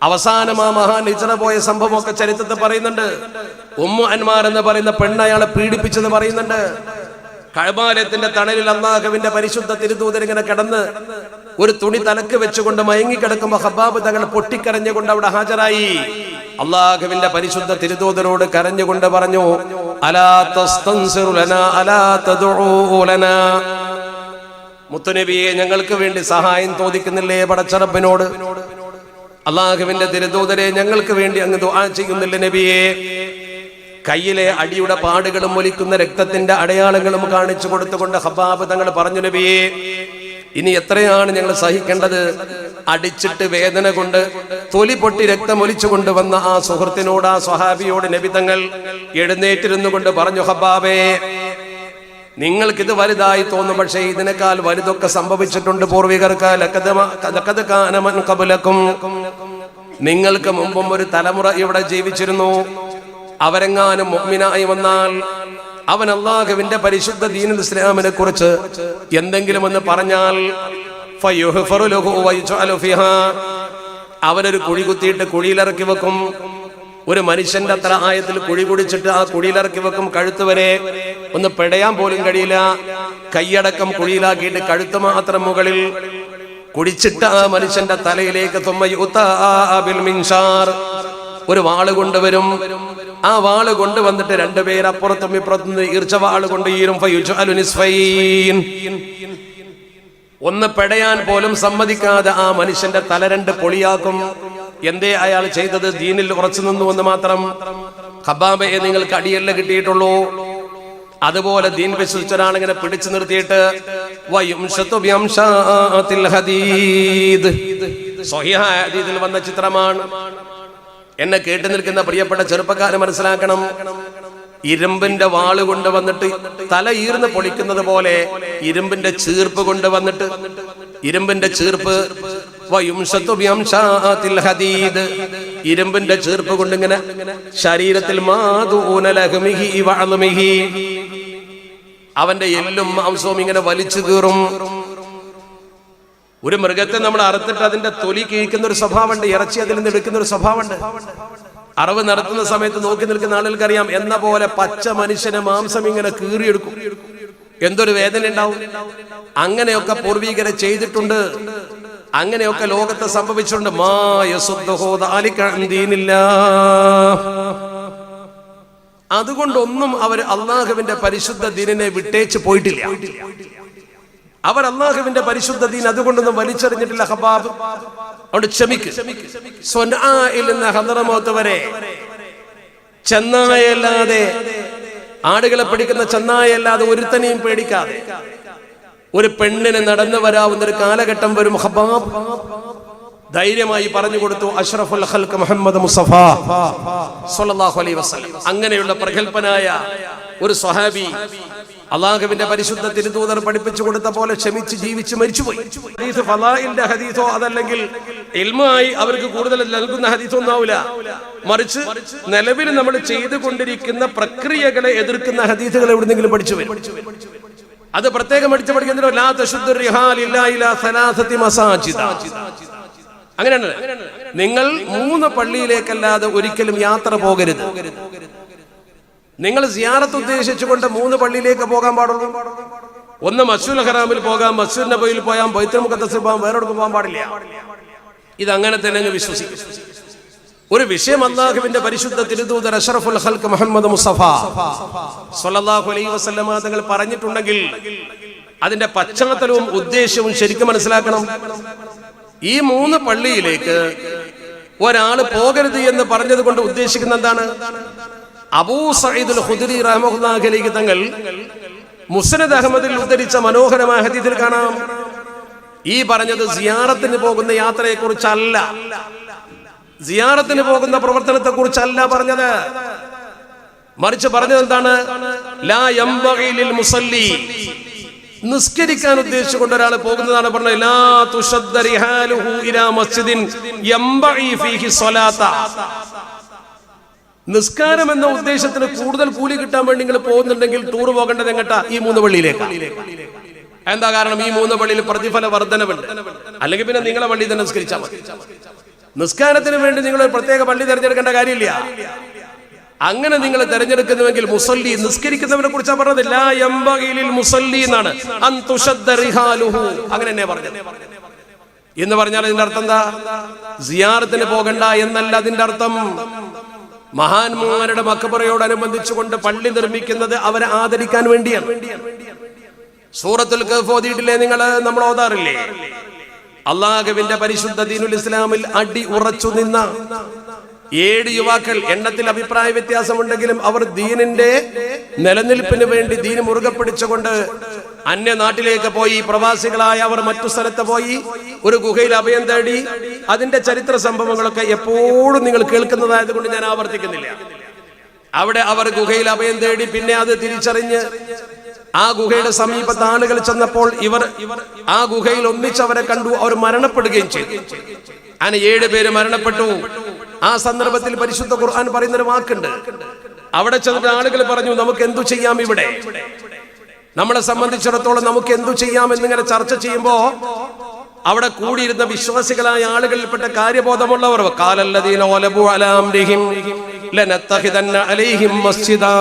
അവസാനം ആ മഹാൻ ഹിജ്റ പോയ സംഭവമൊക്കെ ചരിത്രത്തിൽ പറയുന്നുണ്ട്. ഉമ്മു അൻമാർ എന്ന് പറയുന്ന പെണ്ണ് അയാളെ പീഡിപ്പിച്ചെന്ന് പറയുന്നുണ്ട്. കഅബാലയത്തിന്റെ തണലിൽ അല്ലാഹുവിന്റെ പരിശുദ്ധ തിരുദൂതൻ ഇങ്ങനെ കിടന്ന് ഒരു തുണി തലക്ക് വെച്ചുകൊണ്ട് മയങ്ങിക്കിടക്കുമ്പോ ഖബ്ബാബ് തങ്ങൾ പൊട്ടിക്കരഞ്ഞുകൊണ്ട് അവിടെ ഹാജരായി. അല്ലാഹുവിന്റെ പരിശുദ്ധ തിരുദൂതനോട് കരഞ്ഞുകൊണ്ട് പറഞ്ഞു, അലാ തസ്തൻസിറു ലനാ അലാ തദ്ഉ ലനാ. മുത്തുനബിയെ, ഞങ്ങൾക്ക് വേണ്ടി സഹായം ചോദിക്കുന്നില്ലേ പടച്ചറബ്ബിനോട്? അല്ലാഹുവിന്റെ തിരുദൂതരെ, ഞങ്ങൾക്ക് വേണ്ടി അങ്ങ് ദുആ ചെയ്യുന്നില്ല നബിയെ? കയ്യിലെ അടിയുടെ പാടുകളും ഒലിക്കുന്ന രക്തത്തിന്റെ അടയാളങ്ങളും കാണിച്ചു കൊടുത്തുകൊണ്ട് ഖബ്ബാബ് തങ്ങൾ പറഞ്ഞു, നബിയെ, ഇനി എത്രയാണ് ഞങ്ങൾ സഹിക്കേണ്ടത്? അടിച്ചിട്ട് വേദന കൊണ്ട് തൊലി പൊട്ടി രക്തം ഒലിച്ചു കൊണ്ടുവന്ന ആ സുഹൃത്തിനോട്, ആ സ്വഹാബിയോട് നബി തങ്ങൾ എഴുന്നേറ്റിരുന്നു കൊണ്ട് പറഞ്ഞു, ഖബ്ബാബേ, നിങ്ങൾക്കിത് വലുതായി തോന്നും, പക്ഷേ ഇതിനേക്കാൾ വലുതൊക്കെ സംഭവിച്ചിട്ടുണ്ട് പൂർവികർക്ക്. ലഖദ് കാന മൻ ഖബ്ലകും, നിങ്ങൾക്ക് മുമ്പും ഒരു തലമുറ ഇവിടെ ജീവിച്ചിരുന്നു. അവരെങ്ങാനും മുഅ്മിനായി വന്നാൽ അവൻ അല്ലാഹുവിന്റെ പരിശുദ്ധ ദീനുൽ ഇസ്ലാമിനെ കുറിച്ച് എന്തെങ്കിലും ഒന്ന് പറഞ്ഞാൽ ഫയുഹ്ഫറു ലഹു വയുജഅലു ഫിഹാ, അവനൊരു കുഴി കുത്തിയിട്ട് കുഴിയിലിറക്കി വെക്കും. ഒരു മനുഷ്യന്റെ അത്ര ആയത്തിൽ കുഴി കുടിച്ചിട്ട് ആ കുഴിയിലിറക്കി വെക്കും. കഴുത്ത് വരെ ഒന്ന് പെടയാൻ പോലും കഴിയില്ല. കൈയടക്കം കുഴിയിലാക്കിയിട്ട് കഴുത്ത് മാത്രം മുകളിൽ കുടിച്ചിട്ട് ആ മനുഷ്യന്റെ തലയിലേക്ക് ഒരു വാള് കൊണ്ടുവരും. ആ വാള് കൊണ്ടുവന്നിട്ട് രണ്ടുപേര് അപ്പുറത്തും ഇപ്പുറത്തും ഈർച്ച വാള് കൊണ്ട് ഈരും. ഒന്ന് പെടയാൻ പോലും സമ്മതിക്കാതെ ആ മനുഷ്യന്റെ തല രണ്ട് പൊളിയാക്കും. എന്തേ അയാൾ ചെയ്തത്? ദീനിൽ ഉറച്ചു നിന്നു എന്ന് മാത്രം. ഖബ്ബാബയെ, നിങ്ങൾക്ക് അടിയല്ല കിട്ടിയിട്ടുള്ളൂ. അതുപോലെ ദീൻ വിശ്വസിച്ച ഒരാളിങ്ങനെ പിടിച്ചു നിർത്തിയിട്ട് സ്വഹീഹായ ഹദീസിൽ വന്ന ചിത്രമാണ്. എന്നെ കേട്ടു നിൽക്കുന്ന പ്രിയപ്പെട്ട ചെറുപ്പക്കാരെ മനസ്സിലാക്കണം, ഇരുമ്പിന്റെ വാള് കൊണ്ടുവന്നിട്ട് തല ഈർന്ന് പൊളിക്കുന്നത് പോലെ ഇരുമ്പിന്റെ ചീർപ്പ് കൊണ്ടുവന്നിട്ട്, ഇരുമ്പിന്റെ ചീർപ്പ് ഇരുമ്പിന്റെ ചീർപ്പ് കൊണ്ടിങ്ങനെ ശരീരത്തിൽ അവന്റെ എല്ലും മാംസവും ഇങ്ങനെ വലിച്ചു കീറും. ഒരു മൃഗത്തെ നമ്മൾ അറുത്തിട്ട് അതിന്റെ തൊലി കിഴിക്കുന്ന ഒരു സ്വഭാവമുണ്ട്, ഇറച്ചി അതിൽ നിന്ന് എടുക്കുന്ന ഒരു സ്വഭാവമുണ്ട്. അറവ് നടത്തുന്ന സമയത്ത് നോക്കി നിൽക്കുന്ന ആളുകൾക്ക് അറിയാം. എന്ന പോലെ പച്ച മനുഷ്യനെ മാംസം ഇങ്ങനെ കീറിയെടുക്കും, എന്തൊരു വേദന ഉണ്ടാവും. അങ്ങനെയൊക്കെ പൂർവീകരെ ചെയ്തിട്ടുണ്ട്, അങ്ങനെയൊക്കെ ലോകത്ത് സംഭവിച്ചിട്ടുണ്ട്. അതുകൊണ്ടൊന്നും അവർ അള്ളാഹുവിന്റെ പരിശുദ്ധ ദീനിനെ വിട്ടേച്ച് പോയിട്ടില്ല. അവർ അള്ളാഹുവിന്റെ പരിശുദ്ധ ദീൻ അതുകൊണ്ടൊന്നും വലിച്ചെറിഞ്ഞിട്ടില്ല. ഹബാബ് അവിടെ ക്ഷമിക്ക്. സ്വനായിൽ നിന്ന് ഹദ്റമൗത്ത് വരെ ചെന്നായല്ലാതെ, ആടുകളെ പിടിക്കുന്ന ചെന്നായല്ലാതെ ഒരുത്തനെയും പേടിക്കാതെ ഒരു പെണ്ണിന് നടന്നു വരാവുന്ന ഒരു കാലഘട്ടം വരും. ഹബാബ് ധൈര്യമായി പറഞ്ഞു കൊടുത്തു, അഷ്റഫുൽ ഖൽഖ് മുഹമ്മദ് മുസ്തഫ സ്വല്ലല്ലാഹു അലൈഹി വസല്ലം. അങ്ങനെയുള്ള പ്രഗൽഭനായ ഒരു സ്വഹാബി അള്ളാഹുവിന്റെ പരിശുദ്ധ തിരുദൂതർ പഠിപ്പിച്ചു കൊടുത്ത പോലെ ക്ഷമിച്ച് ജീവിച്ച് മരിച്ചുപോയി. ഹദീസ് ഫളായിലിന്റെ ഹദീസോ അതല്ലെങ്കിൽ ഇൽമായി അവർക്ക് കൂടുതൽ നൽകുന്ന ഹദീസോ ഒന്നും ആവില്ല. മറിച്ച് നിലവിൽ നമ്മൾ ചെയ്തുകൊണ്ടിരിക്കുന്ന പ്രക്രിയകളെ എതിർക്കുന്ന ഹദീസുകൾ എവിടെന്നെങ്കിലും പഠിച്ചു വരും. അത് പ്രത്യേകം പഠിക്കുന്നതിനോ ലാ തശുദ്ദു റിഹാൽ ഇല്ലാ ഇലാ സലാസതി മസാജിദ. അങ്ങനെയാണ്. നിങ്ങൾ 3 പള്ളിയിലേക്കല്ലാതെ ഒരിക്കലും യാത്ര പോകരുത്. നിങ്ങൾ സിയാറത്ത് ഉദ്ദേശിച്ചുകൊണ്ട് 3 പള്ളിയിലേക്ക് പോകാൻ പാടുള്ളൂ. ഒന്ന് മസ്ജിദുൽ ഹറാമിൽ പോകാം, മസ്ജിദ് നബവിയിൽ പോകാം, ബൈത്തുൽ മുഖദ്ദസിൽ പോകാം, വേറെ എവിടേക്കും പോകാൻ പാടില്ല. ഇത് അങ്ങനെ തന്നെ അങ്ങ് വിശ്വസിക്കും. ഒരു വിഷയം അല്ലാഹുവിന്റെ പരിശുദ്ധ തിരുദൂതർ അഷ്റഫുൽ ഖൽഖ് മുഹമ്മദ് മുസ്തഫ സ്വല്ലല്ലാഹു അലൈഹി വസല്ലം തങ്ങൾ പറഞ്ഞിട്ടുണ്ടെങ്കിൽ അതിന്റെ പശ്ചാത്തലവും ഉദ്ദേശവും ശരിക്കും മനസ്സിലാക്കണം. ഈ 3 പള്ളിയിലേക്ക് ഒരാൾ പോകരുത് എന്ന് പറഞ്ഞത് കൊണ്ട് ഉദ്ദേശിക്കുന്ന എന്താണ്? അബൂ സഈദുൽ ഖുദ്രി റഹ്മത്തുള്ളാഹി അലൈഹി തങ്ങൾ മുസ്നദ് അഹ്മദിൽ ഉദ്ധരിച്ച മനോഹരമായ ഹദീസിൽ കാണാം, ഈ പറഞ്ഞത് സിയാറത്തിന് പോകുന്ന യാത്രയെ കുറിച്ചല്ല, സിയാറത്തിന് പോകുന്ന പ്രവർത്തനത്തെ കുറിച്ചല്ല പറഞ്ഞത്. മറിച്ച് പറഞ്ഞത് എന്താണ്? ലാ യംബഗി ലിൽ മുസല്ലി, നിസ്കരിക്കാൻ ഉദ്ദേശിച്ചുകൊണ്ട് ഒരാൾ പോകുന്നതാണ് പറഞ്ഞത്. ലാ തുശദ്ദ റിഹാലുഹു ഇലാ മസ്ജിദിൻ യംബഗി ഫീഹി സ്വലാത്ത. നിസ്കാരം എന്ന ഉദ്ദേശത്തിന് കൂടുതൽ കൂലി കിട്ടാൻ വേണ്ടി നിങ്ങൾ പോകുന്നുണ്ടെങ്കിൽ ടൂർ പോകേണ്ടത് എങ്ങട്ടാ? ഈ 3 പള്ളിയിലേക്ക്. എന്താ കാരണം? ഈ 3 പള്ളിയിൽ പ്രതിഫല വർധനവുണ്ട്. അല്ലെങ്കിൽ പിന്നെ നിങ്ങളെ പള്ളി തന്നെ നിസ്കരിച്ചാൽ മതി. നിസ്കാരത്തിന് വേണ്ടി നിങ്ങൾ ഒരു പ്രത്യേക പള്ളി തിരഞ്ഞെടുക്കേണ്ട കാര്യമില്ല. അങ്ങനെ നിങ്ങൾ തിരഞ്ഞെടുക്കുന്നുവെങ്കിൽ മുസല്ലി, നിസ്കരിക്കുന്നവനെ കുറിച്ചാണ് പറഞ്ഞത്. ലാ യംബഗി ലിൽ മുസല്ലി എന്നാണ്. അൻ തുശദ്ദ റിഹാലുഹു, അങ്ങനെ തന്നെ പറഞ്ഞത്. എന്ന് പറഞ്ഞാൽ അതിന്റെ അർത്ഥം എന്താ? സിയാറത്തിന് പോകണ്ട എന്നല്ല അതിന്റെ അർത്ഥം. മഹാന്മാരുടെ മഖബറയോടനുബന്ധിച്ചുകൊണ്ട് പള്ളി നിർമ്മിക്കുന്നത് അവരെ ആദരിക്കാൻ വേണ്ടിയാണ്. സൂറത്തുൽ കഹ്ഫ് ഓതിയിട്ടില്ലേ നിങ്ങൾ? നമ്മൾ ഓതാറില്ലേ? അള്ളാഹുവിന്റെ പരിശുദ്ധ ദീനുൽ ഇസ്ലാമിൽ അടി ഉറച്ചു നിന്ന 7 യുവാക്കൾ, എണ്ണത്തിൽ അഭിപ്രായ വ്യത്യാസമുണ്ടെങ്കിലും അവർ ദീനിന്റെ നിലനിൽപ്പിന് വേണ്ടി ദീൻ മുറുകെ പിടിച്ചുകൊണ്ട് അന്യ നാട്ടിലേക്ക് പോയി. പ്രവാസികളായ അവർ മറ്റു സ്ഥലത്ത് പോയി ഒരു ഗുഹയിൽ അഭയം തേടി. അതിന്റെ ചരിത്ര സംഭവങ്ങളൊക്കെ എപ്പോഴും നിങ്ങൾ കേൾക്കുന്നതായത് കൊണ്ട് ഞാൻ ആവർത്തിക്കുന്നില്ല. അവിടെ അവർ ഗുഹയിൽ അഭയം തേടി. പിന്നെ അത് തിരിച്ചറിഞ്ഞ് ആ ഗുഹയുടെ സമീപത്ത് ആളുകൾ ചെന്നപ്പോൾ ഇവർ ആ ഗുഹയിൽ ഒന്നിച്ചവരെ കണ്ടു. അവർ മരണപ്പെടുകയും ചെയ്തു. അങ്ങനെ 7 പേര് മരണപ്പെട്ടു. ആ സന്ദർഭത്തിൽ പരിശുദ്ധ ഖുർആൻ പറയുന്നൊരു വാക്കുണ്ട്. അവിടെ ചെന്നിട്ട് ആളുകൾ പറഞ്ഞു, നമുക്ക് എന്തു ചെയ്യാം ഇവിടെ, നമ്മളെ സംബന്ധിച്ചിടത്തോളം നമുക്ക് എന്തു ചെയ്യാം എന്നിങ്ങനെ ചർച്ച ചെയ്യുമ്പോ അവിടെ കൂടിയിരുന്ന വിശ്വാസികളായ ആളുകളിൽപ്പെട്ട കാര്യബോധമുള്ളവർ ഖാലല്ലദീന ഗലബു അലാ അംരിഹിം ലനത്തഖിദന്ന അലൈഹിം മസ്ജിദാ,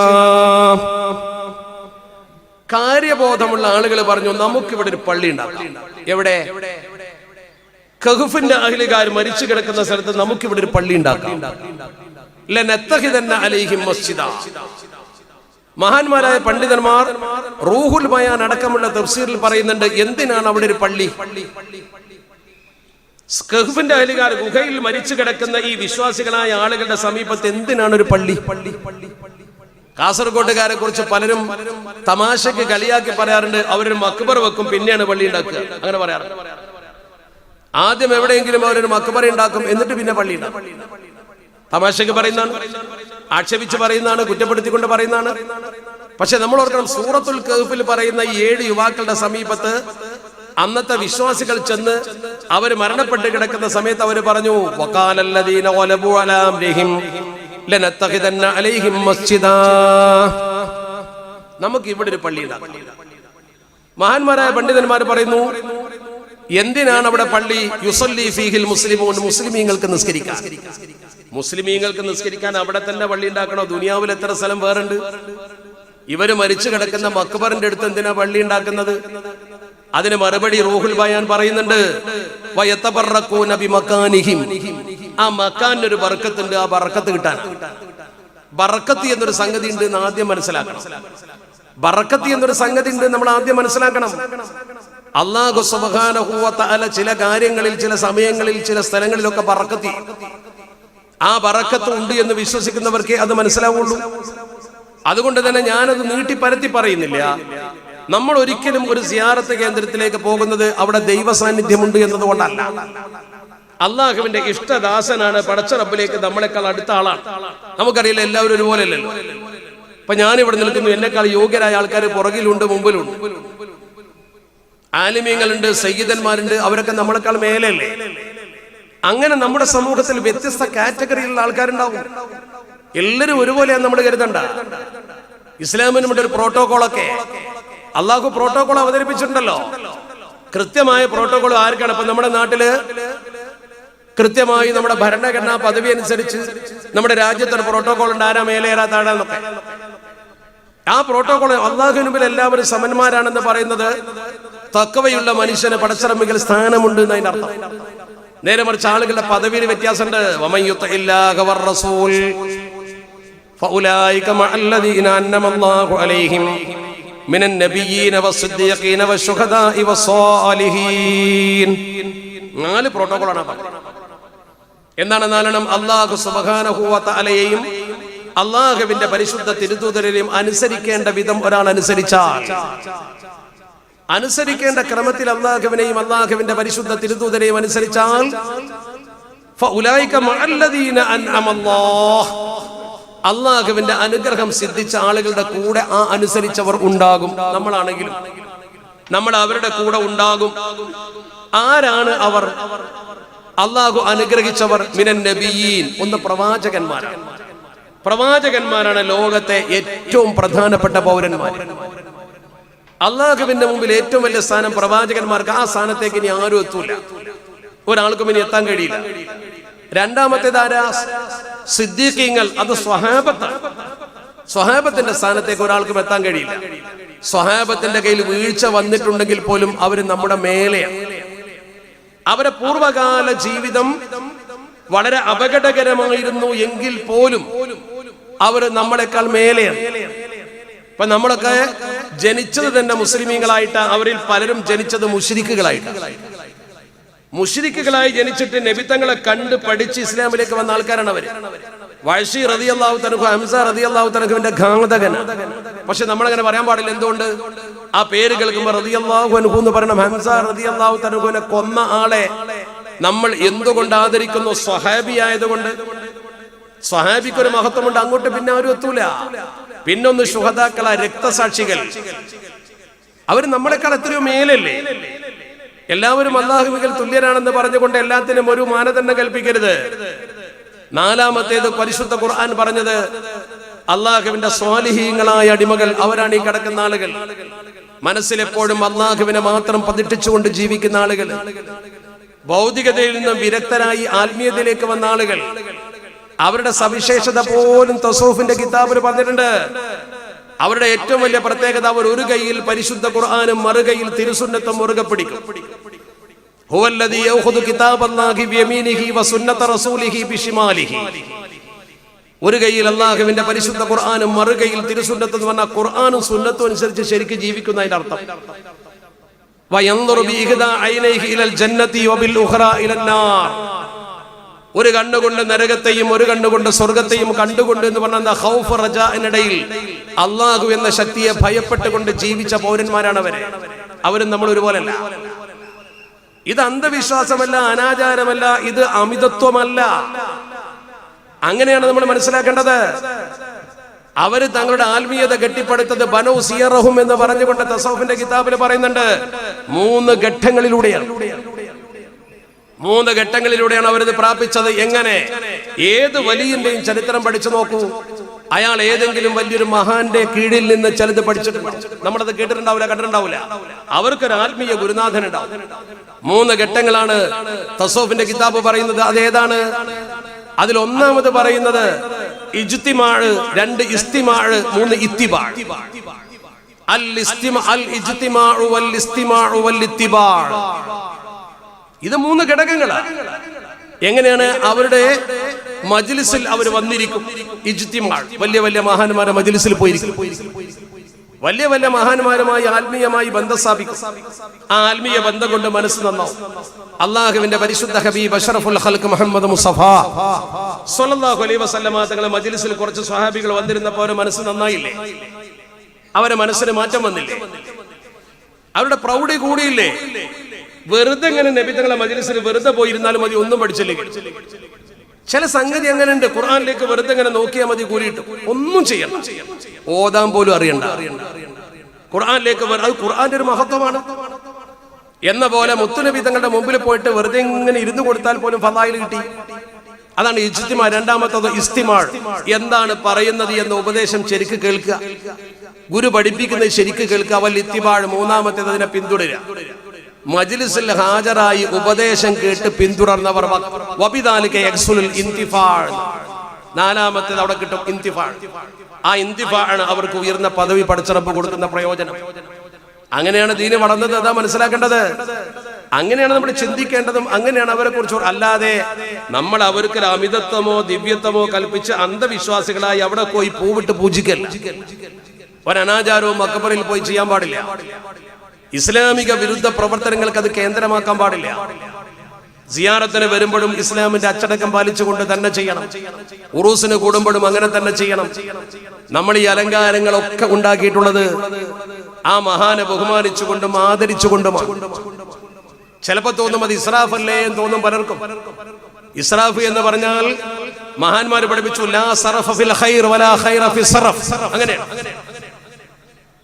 കാര്യബോധമുള്ള ആളുകൾ പറഞ്ഞു, നമുക്കിവിടെ ഒരു പള്ളി ഉണ്ടാക്കാം. എവിടെ? കഹ്ഫിന്റെ അഹ്ലുകാർ മരിച്ചു കിടക്കുന്ന സ്ഥലത്ത് നമുക്കിവിടെ ഒരു പള്ളി ഉണ്ടാക്കാം. ലനത്തഖിദന്ന അലൈഹിം മസ്ജിദാ. മഹാന്മാരായ പണ്ഡിതന്മാർ റൂഹുൽ ബയാൻ അടക്കമുള്ള തഫ്സീറിൽ പറയുന്നുണ്ട്, എന്തിനാണ് അവിടെ ഒരു പള്ളി? കഹ്ഫിന്റെ അഹ്ലുകാർ ഗുഹയിൽ മരിച്ചു കിടക്കുന്ന ഈ വിശ്വാസികളായ ആളുകളുടെ സമീപത്ത് എന്തിനാണ് ഒരു പള്ളി? കാസർഗോട്ടുകാരെ കുറിച്ച് പലരും തമാശക്ക് കളിയാക്കി പറയാറുണ്ട്, അവരൊരു മക്ബർ വെക്കും പിന്നെയാണ് പള്ളി ഉണ്ടാക്കുക. അങ്ങനെ പറയാറുണ്ട്. ആദ്യം എവിടെയെങ്കിലും അവരൊരു മക്ബറ ഉണ്ടാക്കും, എന്നിട്ട് പിന്നെ പള്ളി ഉണ്ടാക്കും. തമാശക്ക് പറയുന്നതാണ്, ആക്ഷേപിച്ച് പറയുന്നതാണ്, കുറ്റപ്പെടുത്തിക്കൊണ്ട് പറയുന്നതാണ്. പക്ഷെ നമ്മൾ ഓർക്കണം, സൂറത്തുൽ കഹ്ഫിൽ പറയുന്ന ഈ 7 യുവാക്കളുടെ സമീപത്ത് അന്നത്തെ വിശ്വാസികൾ ചെന്ന് അവർ മരണപ്പെട്ട് കിടക്കുന്ന സമയത്ത് അവർ പറഞ്ഞു, വഖാലല്ലദീന ഗലബു അലാ അംരിഹിം ലനത്തഖിദന്ന അലൈഹിം മസ്ജിദാ, നമുക്ക് ഇവിടെ ഒരു പള്ളി ഉണ്ടാക്കാം. മഹാന്മാരായ പണ്ഡിതന്മാർ പറയുന്നു, എന്തിനാണ് അവിടെ പള്ളി? യുസല്ലി ഫീഹിൽ മുസ്ലിമൂൻ, മുസ്ലിമീങ്ങൾക്ക് നിസ്കരിക്കാൻ. മുസ്ലിമീങ്ങൾക്ക് നിസ്കരിക്കാൻ അവിടെ തന്നെ പള്ളി ഉണ്ടാക്കണോ? ദുനിയാവിൽ എത്ര സ്ഥലം വേറുണ്ട്? ഇവര് മരിച്ചു കിടക്കുന്ന മക്ബറിന്റെ അടുത്ത് എന്തിനാ പള്ളി ഉണ്ടാക്കുന്നത്? അതിന് മറുപടി റൂഹുൽ ബയാൻ പറയുന്നുണ്ട്, വയതബറഖൂന ബിമകാനിഹിം, ആ മക്കാനൊരു ബർക്കത്തുണ്ട്, ആ ബർക്കത്ത് കിട്ടാൻ. ബർക്കത്ത് എന്നൊരു സംഗതി ഉണ്ട് എന്ന് ആദ്യം മനസ്സിലാക്കണം. ബർക്കത്ത് എന്നൊരു സംഗതി ഉണ്ട് നമ്മൾ ആദ്യം മനസ്സിലാക്കണം. അല്ലാഹു സുബ്ഹാനഹു വ തആല ചില കാര്യങ്ങളിൽ, ചില സമയങ്ങളിൽ, ചില സ്ഥലങ്ങളിലൊക്കെ ബറക്കത്ത്, ആ ബറക്കത്ത് ഉണ്ട് എന്ന് വിശ്വസിക്കുന്നവർക്ക് അത് മനസ്സിലാവുള്ളൂ. അതുകൊണ്ട് തന്നെ ഞാനത് നീട്ടി പരത്തി പറയുന്നില്ല. നമ്മൾ ഒരിക്കലും ഒരു സിയാറത്ത് കേന്ദ്രത്തിലേക്ക് പോകുന്നത് അവിടെ ദൈവ സാന്നിധ്യമുണ്ട് എന്നതുകൊണ്ടല്ല. അള്ളാഹുവിന്റെ ഇഷ്ടദാസനാണ്. പടച്ച റബ്ബിലേക്ക് നമ്മളെക്കാൾ അടുത്ത ആളാണ്. നമുക്കറിയില്ല, എല്ലാവരും ഒരുപോലെ അല്ലല്ലോ. ഇപ്പൊ ഞാനിവിടെ നിൽക്കുന്നു, എന്നെക്കാൾ യോഗ്യരായ ആൾക്കാർ പുറകിലുണ്ട്, മുമ്പിലുണ്ട്. ആലിമീങ്ങളുണ്ട്, സയ്യിദന്മാരുണ്ട്, അവരൊക്കെ നമ്മളെക്കാൾ മേലല്ലേ. അങ്ങനെ നമ്മുടെ സമൂഹത്തിൽ വ്യത്യസ്ത കാറ്റഗറിയിലുള്ള ആൾക്കാരുണ്ടാവും. എല്ലാവരും ഒരുപോലെയാണ് നമ്മൾ കരുതണ്ട. ഇസ്ലാമിനും ഒരു പ്രോട്ടോകോളൊക്കെ അള്ളാഹു പ്രോട്ടോകോൾ അവതരിപ്പിച്ചിട്ടുണ്ടല്ലോ. കൃത്യമായ പ്രോട്ടോകോൾ ആർക്കാണ്? ഇപ്പൊ നമ്മുടെ നാട്ടില് കൃത്യമായി നമ്മുടെ ഭരണഘടനാ പദവി അനുസരിച്ച് നമ്മുടെ രാജ്യത്തൊരു പ്രോട്ടോകോൾ ഉണ്ട്, ആരാ മേലേറാ താഴാന്നൊക്കെ. ആ പ്രോട്ടോകോൾ അള്ളാഹുവിന് മുമ്പിൽ എല്ലാവരും സമന്മാരാണെന്ന് പറയുന്നത് തഖ്വയുള്ള മനുഷ്യന് പടച്ചറമ്പിൽ സ്ഥാനമുണ്ട് എന്നതിന്റെ അർത്ഥം. നേരെ മറിച്ച് ആളുകളുടെ പദവിയിൽ വ്യത്യാസമുണ്ട്. വമൻ യുതിഇല്ലാഹ വറസൂൽ ഫഉലൈക മഅല്ലദീന അൻഅമല്ലാഹു അലൈഹിം മിനൻ നബിയ്യീന വസ്സിദ്ദീഖീന വശുഹദാഇ വസ്സാലിഹീൻ. 4 പ്രോട്ടോകോളാണ് പറഞ്ഞത്. എന്താണ് 4? അല്ലാഹു സുബ്ഹാനഹു വ തആലയെയും അല്ലാഹുവിന്റെ പരിശുദ്ധ തിരുദൂതരെയും അനുസരിക്കേണ്ട വിധം ഒരാൾ അനുസരിച്ചാൽ, അനുസരിക്കേണ്ട ക്രമത്തിൽ അല്ലാഹുവിനെയും അല്ലാഹുവിന്റെ പരിശുദ്ധ തിരുദൂതരെയും അനുസരിച്ചാൽ ഫഉലൈക മഅല്ലദീന അൻഅമല്ലാഹ്, അല്ലാഹുവിന്റെ അനുഗ്രഹം സിദ്ധിച്ച ആളുകളുടെ കൂടെ ആ അനുസരിച്ചവർ ഉണ്ടാകും. നമ്മളാണെങ്കിലും നമ്മൾ അവരുടെ കൂടെ ഉണ്ടാകും. ആരാണ് അവർ? അല്ലാഹു അനുഗ്രഹിച്ചവർ. മിനൻ നബിയീൻ, ഒന്ന് പ്രവാചകന്മാരാണ്. പ്രവാചകന്മാരാണ് ലോകത്തെ ഏറ്റവും പ്രധാനപ്പെട്ട പൗരന്മാർ. അള്ളാഹുവിന്റെ മുമ്പിൽ ഏറ്റവും വലിയ സ്ഥാനം പ്രവാചകന്മാർക്ക്. ആ സ്ഥാനത്തേക്ക് ഇനി ആരും എത്തൂല, ഒരാൾക്കും ഇനി എത്താൻ കഴിയില്ല. രണ്ടാമത്തേതാരാ? സിദ്ദീഖീങ്ങൾ, അത് സ്വഹാബത്താണ്. സ്വഹാബത്തിന്റെ സ്ഥാനത്തേക്ക് ഒരാൾക്കും എത്താൻ കഴിയില്ല. സ്വഹാബത്തിന്റെ കയ്യിൽ വീഴ്ച വന്നിട്ടുണ്ടെങ്കിൽ പോലും അവർ നമ്മുടെ മേലെയാണ്. അവരെ പൂർവകാല ജീവിതം വളരെ അപകടകരമായിരുന്നു എങ്കിൽ പോലും അവർ നമ്മളെക്കാൾ മേലെയാണ്. ഇപ്പൊ നമ്മളൊക്കെ ജനിച്ചത് തന്നെ മുസ്ലിമീങ്ങളായിട്ട്, അവരിൽ പലരും ജനിച്ചത് മുശ്രിക്കുകളായിട്ട്. മുശ്രിക്കുകളായി ജനിച്ചിട്ട് നബിത്തങ്ങളെ കണ്ട് പഠിച്ച് ഇസ്ലാമിലേക്ക് വന്ന ആൾക്കാരാണ് അവര്. വഹ്ശി റളിയല്ലാഹു തആല, ഹംസ റളിയല്ലാഹു തആലയുടെ ഘാതകനാണ്. പക്ഷെ നമ്മളങ്ങനെ പറയാൻ പാടില്ല. എന്തുകൊണ്ട്? ആ പേര് കേൾക്കുമ്പോൾ റളിയല്ലാഹു അൻഹു എന്ന് പറയണം. ഹംസ റളിയല്ലാഹു തആലയെ കൊന്ന ആളെ നമ്മൾ എന്തുകൊണ്ട് ആദരിക്കുന്നു? സ്വഹാബിയായതുകൊണ്ട്. സ്വഹാബിക്കൊരു മഹത്വമുണ്ട്, അങ്ങോട്ട് പിന്നെ ആരും എത്തൂല. പിന്നൊന്ന് ശുഹദാക്കള, രക്തസാക്ഷികൾ, അവർ നമ്മളെക്കാൾ എത്രയോ മേലല്ലേ. എല്ലാവരും അല്ലാഹുവിൽ തുല്യരാണെന്ന് പറഞ്ഞുകൊണ്ട് എല്ലാത്തിനും ഒരു മാനദണ്ഡം കൽപ്പിക്കരുത്. 4-മത്തേത് പരിശുദ്ധ ഖുർആൻ പറഞ്ഞത് അല്ലാഹുവിന്റെ സ്വാലിഹീങ്ങളായ അടിമകൾ, അവരാണ് ഈ കിടക്കുന്ന ആളുകൾ. മനസ്സിലെപ്പോഴും അല്ലാഹുവിനെ മാത്രം പതിഷ്ഠിച്ചുകൊണ്ട് ജീവിക്കുന്ന ആളുകൾ, ഭൗതികതയിൽ നിന്നും വിരക്തരായി ആത്മീയതയിലേക്ക് വന്ന ആളുകൾ. അവരുടെ സവിശേഷത പോലും തസൂഫിന്റെ കിതാബിൽ പറഞ്ഞിട്ടുണ്ട്. അവരുടെ ഏറ്റവും വലിയ പ്രത്യേകത, അവർ ഒരു കൈയിൽ പരിശുദ്ധ ഖുർആനും മറുകൈയിൽ തിരുസുന്നത്തും മുറുകെ പിടിക്കും. ഹുവല്ലദീ യഖുദു കിതാബല്ലാഹി ബിയമീനിഹി വസുന്നത റസൂലിഹി ബിശിമാലിഹി. ഒരു കൈയിൽ അല്ലാഹുവിന്റെ പരിശുദ്ധ ഖുർആനും മറുകൈയിൽ തിരുസുന്നത്തും എന്ന് പറഞ്ഞാൽ ഖുർആനും സുന്നത്തും അനുസരിച്ച് ശരിക്കും ജീവിക്കുന്നതിന്റെ അർത്ഥം. വയൻദുറു ബിഇഹ്ദാ ഐനൈഹി ഇലൽ ജന്നതി വബിൽ ഉഖ്റാ ഇലൻ നാർ. ഒരു കണ്ണുകൊണ്ട് നരകത്തെയും ഒരു കണ്ണുകൊണ്ട് സ്വർഗത്തെയും കണ്ടുകൊണ്ട് എന്ന് പറഞ്ഞാൽ ഖൗഫ് റജാഇനിടയിൽ അല്ലാഹു എന്ന ശക്തിയെ ഭയപ്പെട്ടുകൊണ്ട് ജീവിച്ച പൗരന്മാരാണ് അവര്. അവരും നമ്മൾ ഒരുപോലല്ല. ഇത് അന്ധവിശ്വാസമല്ല, അനാചാരമല്ല, ഇത് അമിതത്വമല്ല. അങ്ങനെയാണ് നമ്മൾ മനസ്സിലാക്കേണ്ടത്. അവര് തങ്ങളുടെ ആത്മീയത കെട്ടിപ്പടുത്തത് ബനൂ സിയറഹും എന്ന് പറഞ്ഞുകൊണ്ട് തസൗഫിന്റെ കിതാബിൽ പറയുന്നുണ്ട്. 3 ഘട്ടങ്ങളിലൂടെയാണ്. 3 ഘട്ടങ്ങളിലൂടെയാണ് അവരിത് പ്രാപിച്ചത്. എങ്ങനെ? ഏത് വലിയന്റെയും ചരിത്രം പഠിച്ചു നോക്കൂ. അയാൾ ഏതെങ്കിലും വലിയൊരു മഹാന്റെ കീഴിൽ നിന്ന് ചിലത് പഠിച്ചിട്ടുണ്ട്. നമ്മളത് കേട്ടിട്ടുണ്ടാവില്ല, കണ്ടിട്ടുണ്ടാവില്ല. അവർക്കൊരു ആത്മീയ ഗുരുനാഥൻ ഉണ്ടാവും. 3 ഘട്ടങ്ങളാണ് തസൗഫിന്റെ കിതാബ് പറയുന്നത്. അതേതാണ്? അതിൽ ഒന്നാമത് പറയുന്നത് ഇജ്തിമാഅ്, 2 ഇസ്തിമാഅ്, 3 ഇത്തിബാഅ്. അൽ ഇജ്തിമാഅു വൽ ഇസ്തിമാഅു വൽ ഇത്തിബാഅ്. ഇത് 3 ഘടകങ്ങളാണ്. എങ്ങനെയാണ്? അവരുടെ മജ്ലിസിൽ അവർ വന്നിരിക്കും. ഇജ്തിമാഅ്, വലിയ വലിയ മഹാന്മാരുടെ മജ്ലിസിൽ പോയിരിക്കും. വലിയ വലിയ മഹാന്മാരുമായി ആത്മീയമായി ബന്ധം സ്ഥാപിക്കും. ആ ആത്മീയ ബന്ധം കൊണ്ട് മനസ്സ് നന്നാവും. അള്ളാഹുവിന്റെ പരിശുദ്ധ ഹബീബ് അഷ്റഫുൽ ഖൽഖ് മുഹമ്മദ് മുസ്തഫ സ്വല്ലല്ലാഹു അലൈഹി വസല്ലമ തങ്ങളുടെ മജ്ലിസിൽ കുറച്ച് സ്വഹാബികൾ വന്നിരുന്നപ്പോൾ അവരുടെ മനസ്സ് നന്നായില്ലേ? അവരുടെ മനസ്സിന് മാറ്റം വന്നില്ലേ? അവരുടെ പ്രൗഢി കൂടിയില്ലേ? വെറുതെ ഇങ്ങനെ നബി തങ്ങളുടെ മജ്ലിസിൽ വെറുതെ പോയിരുന്നാലും മതി, ഒന്നും പഠിച്ചില്ലേ? ചില സംഗതി അങ്ങനെ ഉണ്ട്. ഖുർആനിലേക്ക് വെറുതെ ഇങ്ങനെ നോക്കിയാൽ മതി, കൂടിയിട്ട് ഒന്നും ചെയ്യണം, ഓതാൻ പോലും അറിയണ്ട. ഖുർആനിലേക്ക് അത് ഖുർആന്റെ ഒരു മഹത്വമാണ്. എന്ന പോലെ മുത്തുനബി തങ്ങളുടെ മുമ്പിൽ പോയിട്ട് വെറുതെ ഇങ്ങനെ ഇരുന്ന് കൊടുത്താൽ പോലും ഫളായിൽ കിട്ടി. അതാണ് ഇജ്തിമാ. രണ്ടാമത്തത് ഇസ്തിമാ. എന്താണ് പറയുന്നത് എന്ന ഉപദേശം ശരിക്ക് കേൾക്കുക, ഗുരു പഠിപ്പിക്കുന്നത് ശരിക്ക് കേൾക്കുക. വൽ ഇത്തിബാ. മൂന്നാമത്തേത് അതിനെ പിന്തുടരുക. മജ്ലിസിൽ ഹാജരായി ഉപദേശം കേട്ട് പിന്തുടർന്നവർ വബിദാലിക യഹ്സുലുൽ ഇന്തിഫാ. നാലാമത്തേത് അവിടെ കിട്ടും ഇന്തിഫാ. ആ ഇന്തിഫാ ആണ് അവർക്ക് ഉയർന്ന പദവി പടച്ച റബ്ബ് കൊടുക്കുന്ന പ്രയോജനം. അങ്ങനെയാണ് ദീന് വളർന്നത്. അതാ മനസ്സിലാക്കേണ്ടത്. അങ്ങനെയാണ് നമ്മൾ ചിന്തിക്കേണ്ടതും. അങ്ങനെയാണ് അവരെ കുറിച്ച്. അല്ലാതെ നമ്മൾ അവർക്ക് അമിതത്വമോ ദിവ്യത്വമോ കൽപ്പിച്ച് അന്ധവിശ്വാസികളായി അവിടെ പോയി പൂവിട്ട് പൂജിക്കല്ല. ഒരനാചാരവും മക്കബറിൽ പോയി ചെയ്യാൻ പാടില്ല. ഇസ്ലാമിക വിരുദ്ധ പ്രവർത്തനങ്ങൾക്ക് അത് കേന്ദ്രമാക്കാൻ പാടില്ല. സിയാറത്തിന് വരുമ്പോഴും ഇസ്ലാമിന്റെ അച്ചടക്കം പാലിച്ചുകൊണ്ട് തന്നെ ചെയ്യണം. ഉറൂസിന് കൂടുമ്പോഴും അങ്ങനെ തന്നെ ചെയ്യണം. നമ്മൾ ഈ അലങ്കാരങ്ങളൊക്കെ ഉണ്ടാക്കിയിട്ടുള്ളത് ആ മഹാനെ ബഹുമാനിച്ചുകൊണ്ടും ആദരിച്ചുകൊണ്ടുമാണ്. ചിലപ്പോ തോന്നും അത് ഇസ്രാഫ് അല്ലേ എന്ന് തോന്നും പലർക്കും. ഇസ്രാഫ് എന്ന് പറഞ്ഞാൽ മഹാന്മാര് പഠിപ്പിച്ചു ലാ സറഫ ഫിൽ ഖൈർ വലാ ഖൈറ ഫി സറഫ്. അങ്ങനെയാണ്.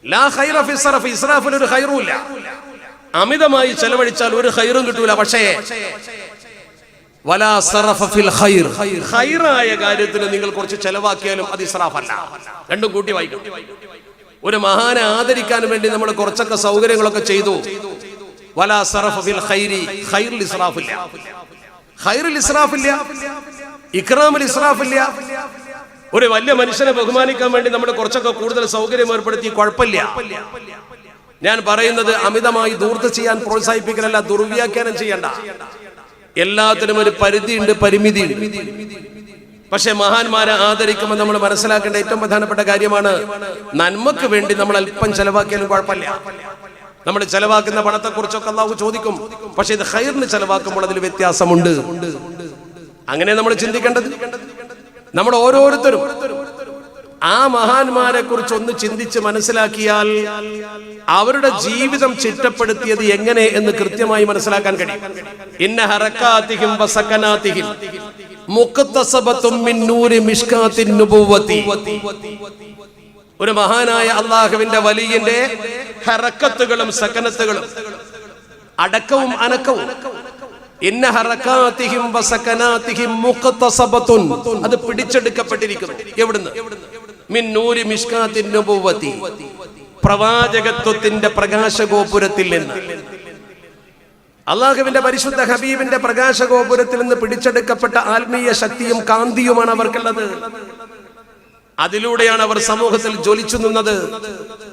ലാ ഖൈറ ഫി സറഫ്. ഇസ്രാഫിൽ ഒരു ഖൈറും ഇല്ല. അമിതമായി ചെലവഴിച്ചാൽ ഒരു ഖൈറും കിട്ടൂല. പക്ഷേ വലാ സറഫ ഫിൽ ഖൈർ. ഖൈറായ കാര്യത്തിന് നിങ്ങൾ കുറച്ച് ചെലവാക്കിയാലും അത് ഇസ്രാഫ് അല്ല. രണ്ടും കൂട്ടി വായിക്കണം. ഒരു മഹാനെ ആദരിക്കാൻ വേണ്ടി നമ്മൾ കുറച്ചൊക്കെ സൗകര്യങ്ങളൊക്കെ ചെയ്തു. വലാ സറഫ ഫിൽ ഖൈരി. ഖൈറിൽ ഇസ്രാഫില്ല. ഖൈറിൽ ഇസ്രാഫില്ല. ഇക്റാമിൽ ഇസ്രാഫില്ല. ഒരു വലിയ മനുഷ്യനെ ബഹുമാനിക്കാൻ വേണ്ടി നമ്മൾ കുറച്ചൊക്കെ കൂടുതൽ സൗകര്യം ഏർപ്പെടുത്തി, കുഴപ്പമില്ല. ഞാൻ പറയുന്നത് അമിതമായി ദൂർത്ത് ചെയ്യാൻ പ്രോത്സാഹിപ്പിക്കലല്ല, ദുർവ്യാഖ്യാനം ചെയ്യണ്ട. എല്ലാത്തിനും ഒരു പരിധിയുണ്ട്, പരിമിതിയുണ്ട്. പക്ഷെ മഹാന്മാരെ ആദരിക്കുമ്പോൾ നമ്മൾ മനസ്സിലാക്കേണ്ട ഏറ്റവും പ്രധാനപ്പെട്ട കാര്യമാണ്, നന്മക്ക് വേണ്ടി നമ്മൾ അല്പം ചെലവാക്കിയാലും കുഴപ്പമില്ല. നമ്മൾ ചെലവാക്കുന്ന പണത്തെ കുറിച്ചൊക്കെ അല്ലാഹു ചോദിക്കും. പക്ഷെ ഇത് ഖൈറിന് ചെലവാക്കുമ്പോൾ അതിൽ വ്യത്യാസമുണ്ട്. അങ്ങനെ നമ്മൾ ചിന്തിക്കേണ്ടത്. നമ്മൾ ഓരോരുത്തരും ആ മഹാന്മാരെ കുറിച്ച് ഒന്ന് ചിന്തിച്ച് മനസ്സിലാക്കിയാൽ അവരുടെ ജീവിതം ചിട്ടപ്പെടുത്തിയത് എങ്ങനെ എന്ന് കൃത്യമായി മനസ്സിലാക്കാൻ കഴിയും. ഇന്ന ഹറകാതിഹിം വസകനാതിഹിം മുഖ്തസബത്തും മിൻ നൂരി മിഷ്കാത്തിൻ നുബുവ്വതി. ഒരു മഹാനായ അല്ലാഹുവിന്റെ വലിയന്റെ ഹറക്കത്തുകളും സകനത്തുകളും, അടക്കവും അനക്കവും, ഇന്ന ഹറകാതിഹിം വസകനാതിഹിം മുഖ്തസബത്തുൻ, അത് പിടിച്ചെടുക്കപ്പെട്ടിരിക്കുന്നു. എവിടുന്ന്? മിൻ നൂരി മിഷ്കാത്തിൻ നുബുവ്വതി, പ്രവാചകത്വത്തിന്റെ പ്രകാശഗോപുരത്തിൽ നിന്ന്. അള്ളാഹുവിന്റെ പരിശുദ്ധ ഹബീബിന്റെ പ്രകാശഗോപുരത്തിൽ നിന്ന് പിടിച്ചെടുക്കപ്പെട്ട ആത്മീയ ശക്തിയും കാന്തിയുമാണ് അവർക്കുള്ളത്. അതിലൂടെയാണ് അവർ സമൂഹത്തിൽ ജ്വലിച്ചു നിന്നത്.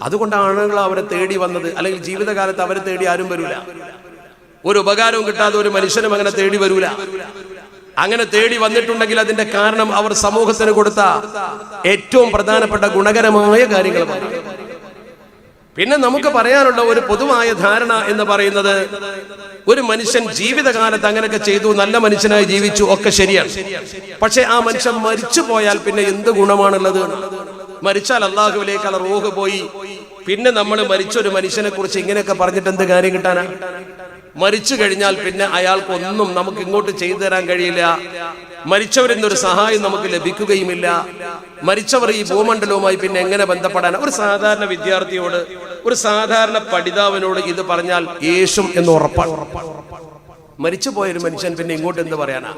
അതുകൊണ്ടാണ് ആളുകൾ അവരെ തേടി വന്നത്. അല്ലെങ്കിൽ ജീവിതകാലത്ത് അവരെ തേടി ആരും വരൂല. ഒരു ഉപകാരവും കിട്ടാതെ ഒരു മനുഷ്യനും അങ്ങനെ തേടി വരൂല. അങ്ങനെ തേടി വന്നിട്ടുണ്ടെങ്കിൽ അതിന്റെ കാരണം അവർ സമൂഹത്തിന് കൊടുത്ത ഏറ്റവും പ്രധാനപ്പെട്ട ഗുണകരമായ കാര്യങ്ങളാണ്. പിന്നെ നമുക്ക് പറയാനുള്ള ഒരു പൊതുവായ ധാരണ എന്ന് പറയുന്നത്, ഒരു മനുഷ്യൻ ജീവിതകാലത്ത് അങ്ങനെയൊക്കെ ചെയ്തു, നല്ല മനുഷ്യനായി ജീവിച്ചു, ഒക്കെ ശരിയാണ്. പക്ഷെ ആ മനുഷ്യൻ മരിച്ചു പോയാൽ പിന്നെ എന്ത് ഗുണമാണുള്ളത്? മരിച്ചാൽ അള്ളാഹുവിലേക്ക് റൂഹ് പോയി. പിന്നെ നമ്മൾ മരിച്ചൊരു മനുഷ്യനെ കുറിച്ച് ഇങ്ങനെയൊക്കെ പറഞ്ഞിട്ട് എന്ത് കാര്യം കിട്ടാനാ? മരിച്ചു കഴിഞ്ഞാൽ പിന്നെ അയാൾക്കൊന്നും നമുക്ക് ഇങ്ങോട്ട് ചെയ്തു തരാൻ കഴിയില്ല. മരിച്ചവരെന്നൊരു സഹായം നമുക്ക് ലഭിക്കുകയുമില്ല. മരിച്ചവർ ഈ ഭൂമണ്ഡലവുമായി പിന്നെ എങ്ങനെ ബന്ധപ്പെടാൻ? ഒരു സാധാരണ വിദ്യാർത്ഥിയോട്, ഒരു സാധാരണ പഠിതാവിനോട് ഇത് പറഞ്ഞാൽ യേശും എന്ന് ഉറപ്പാണ്. മരിച്ചുപോയൊരു മനുഷ്യൻ പിന്നെ ഇങ്ങോട്ട് എന്ത് പറയാനാ?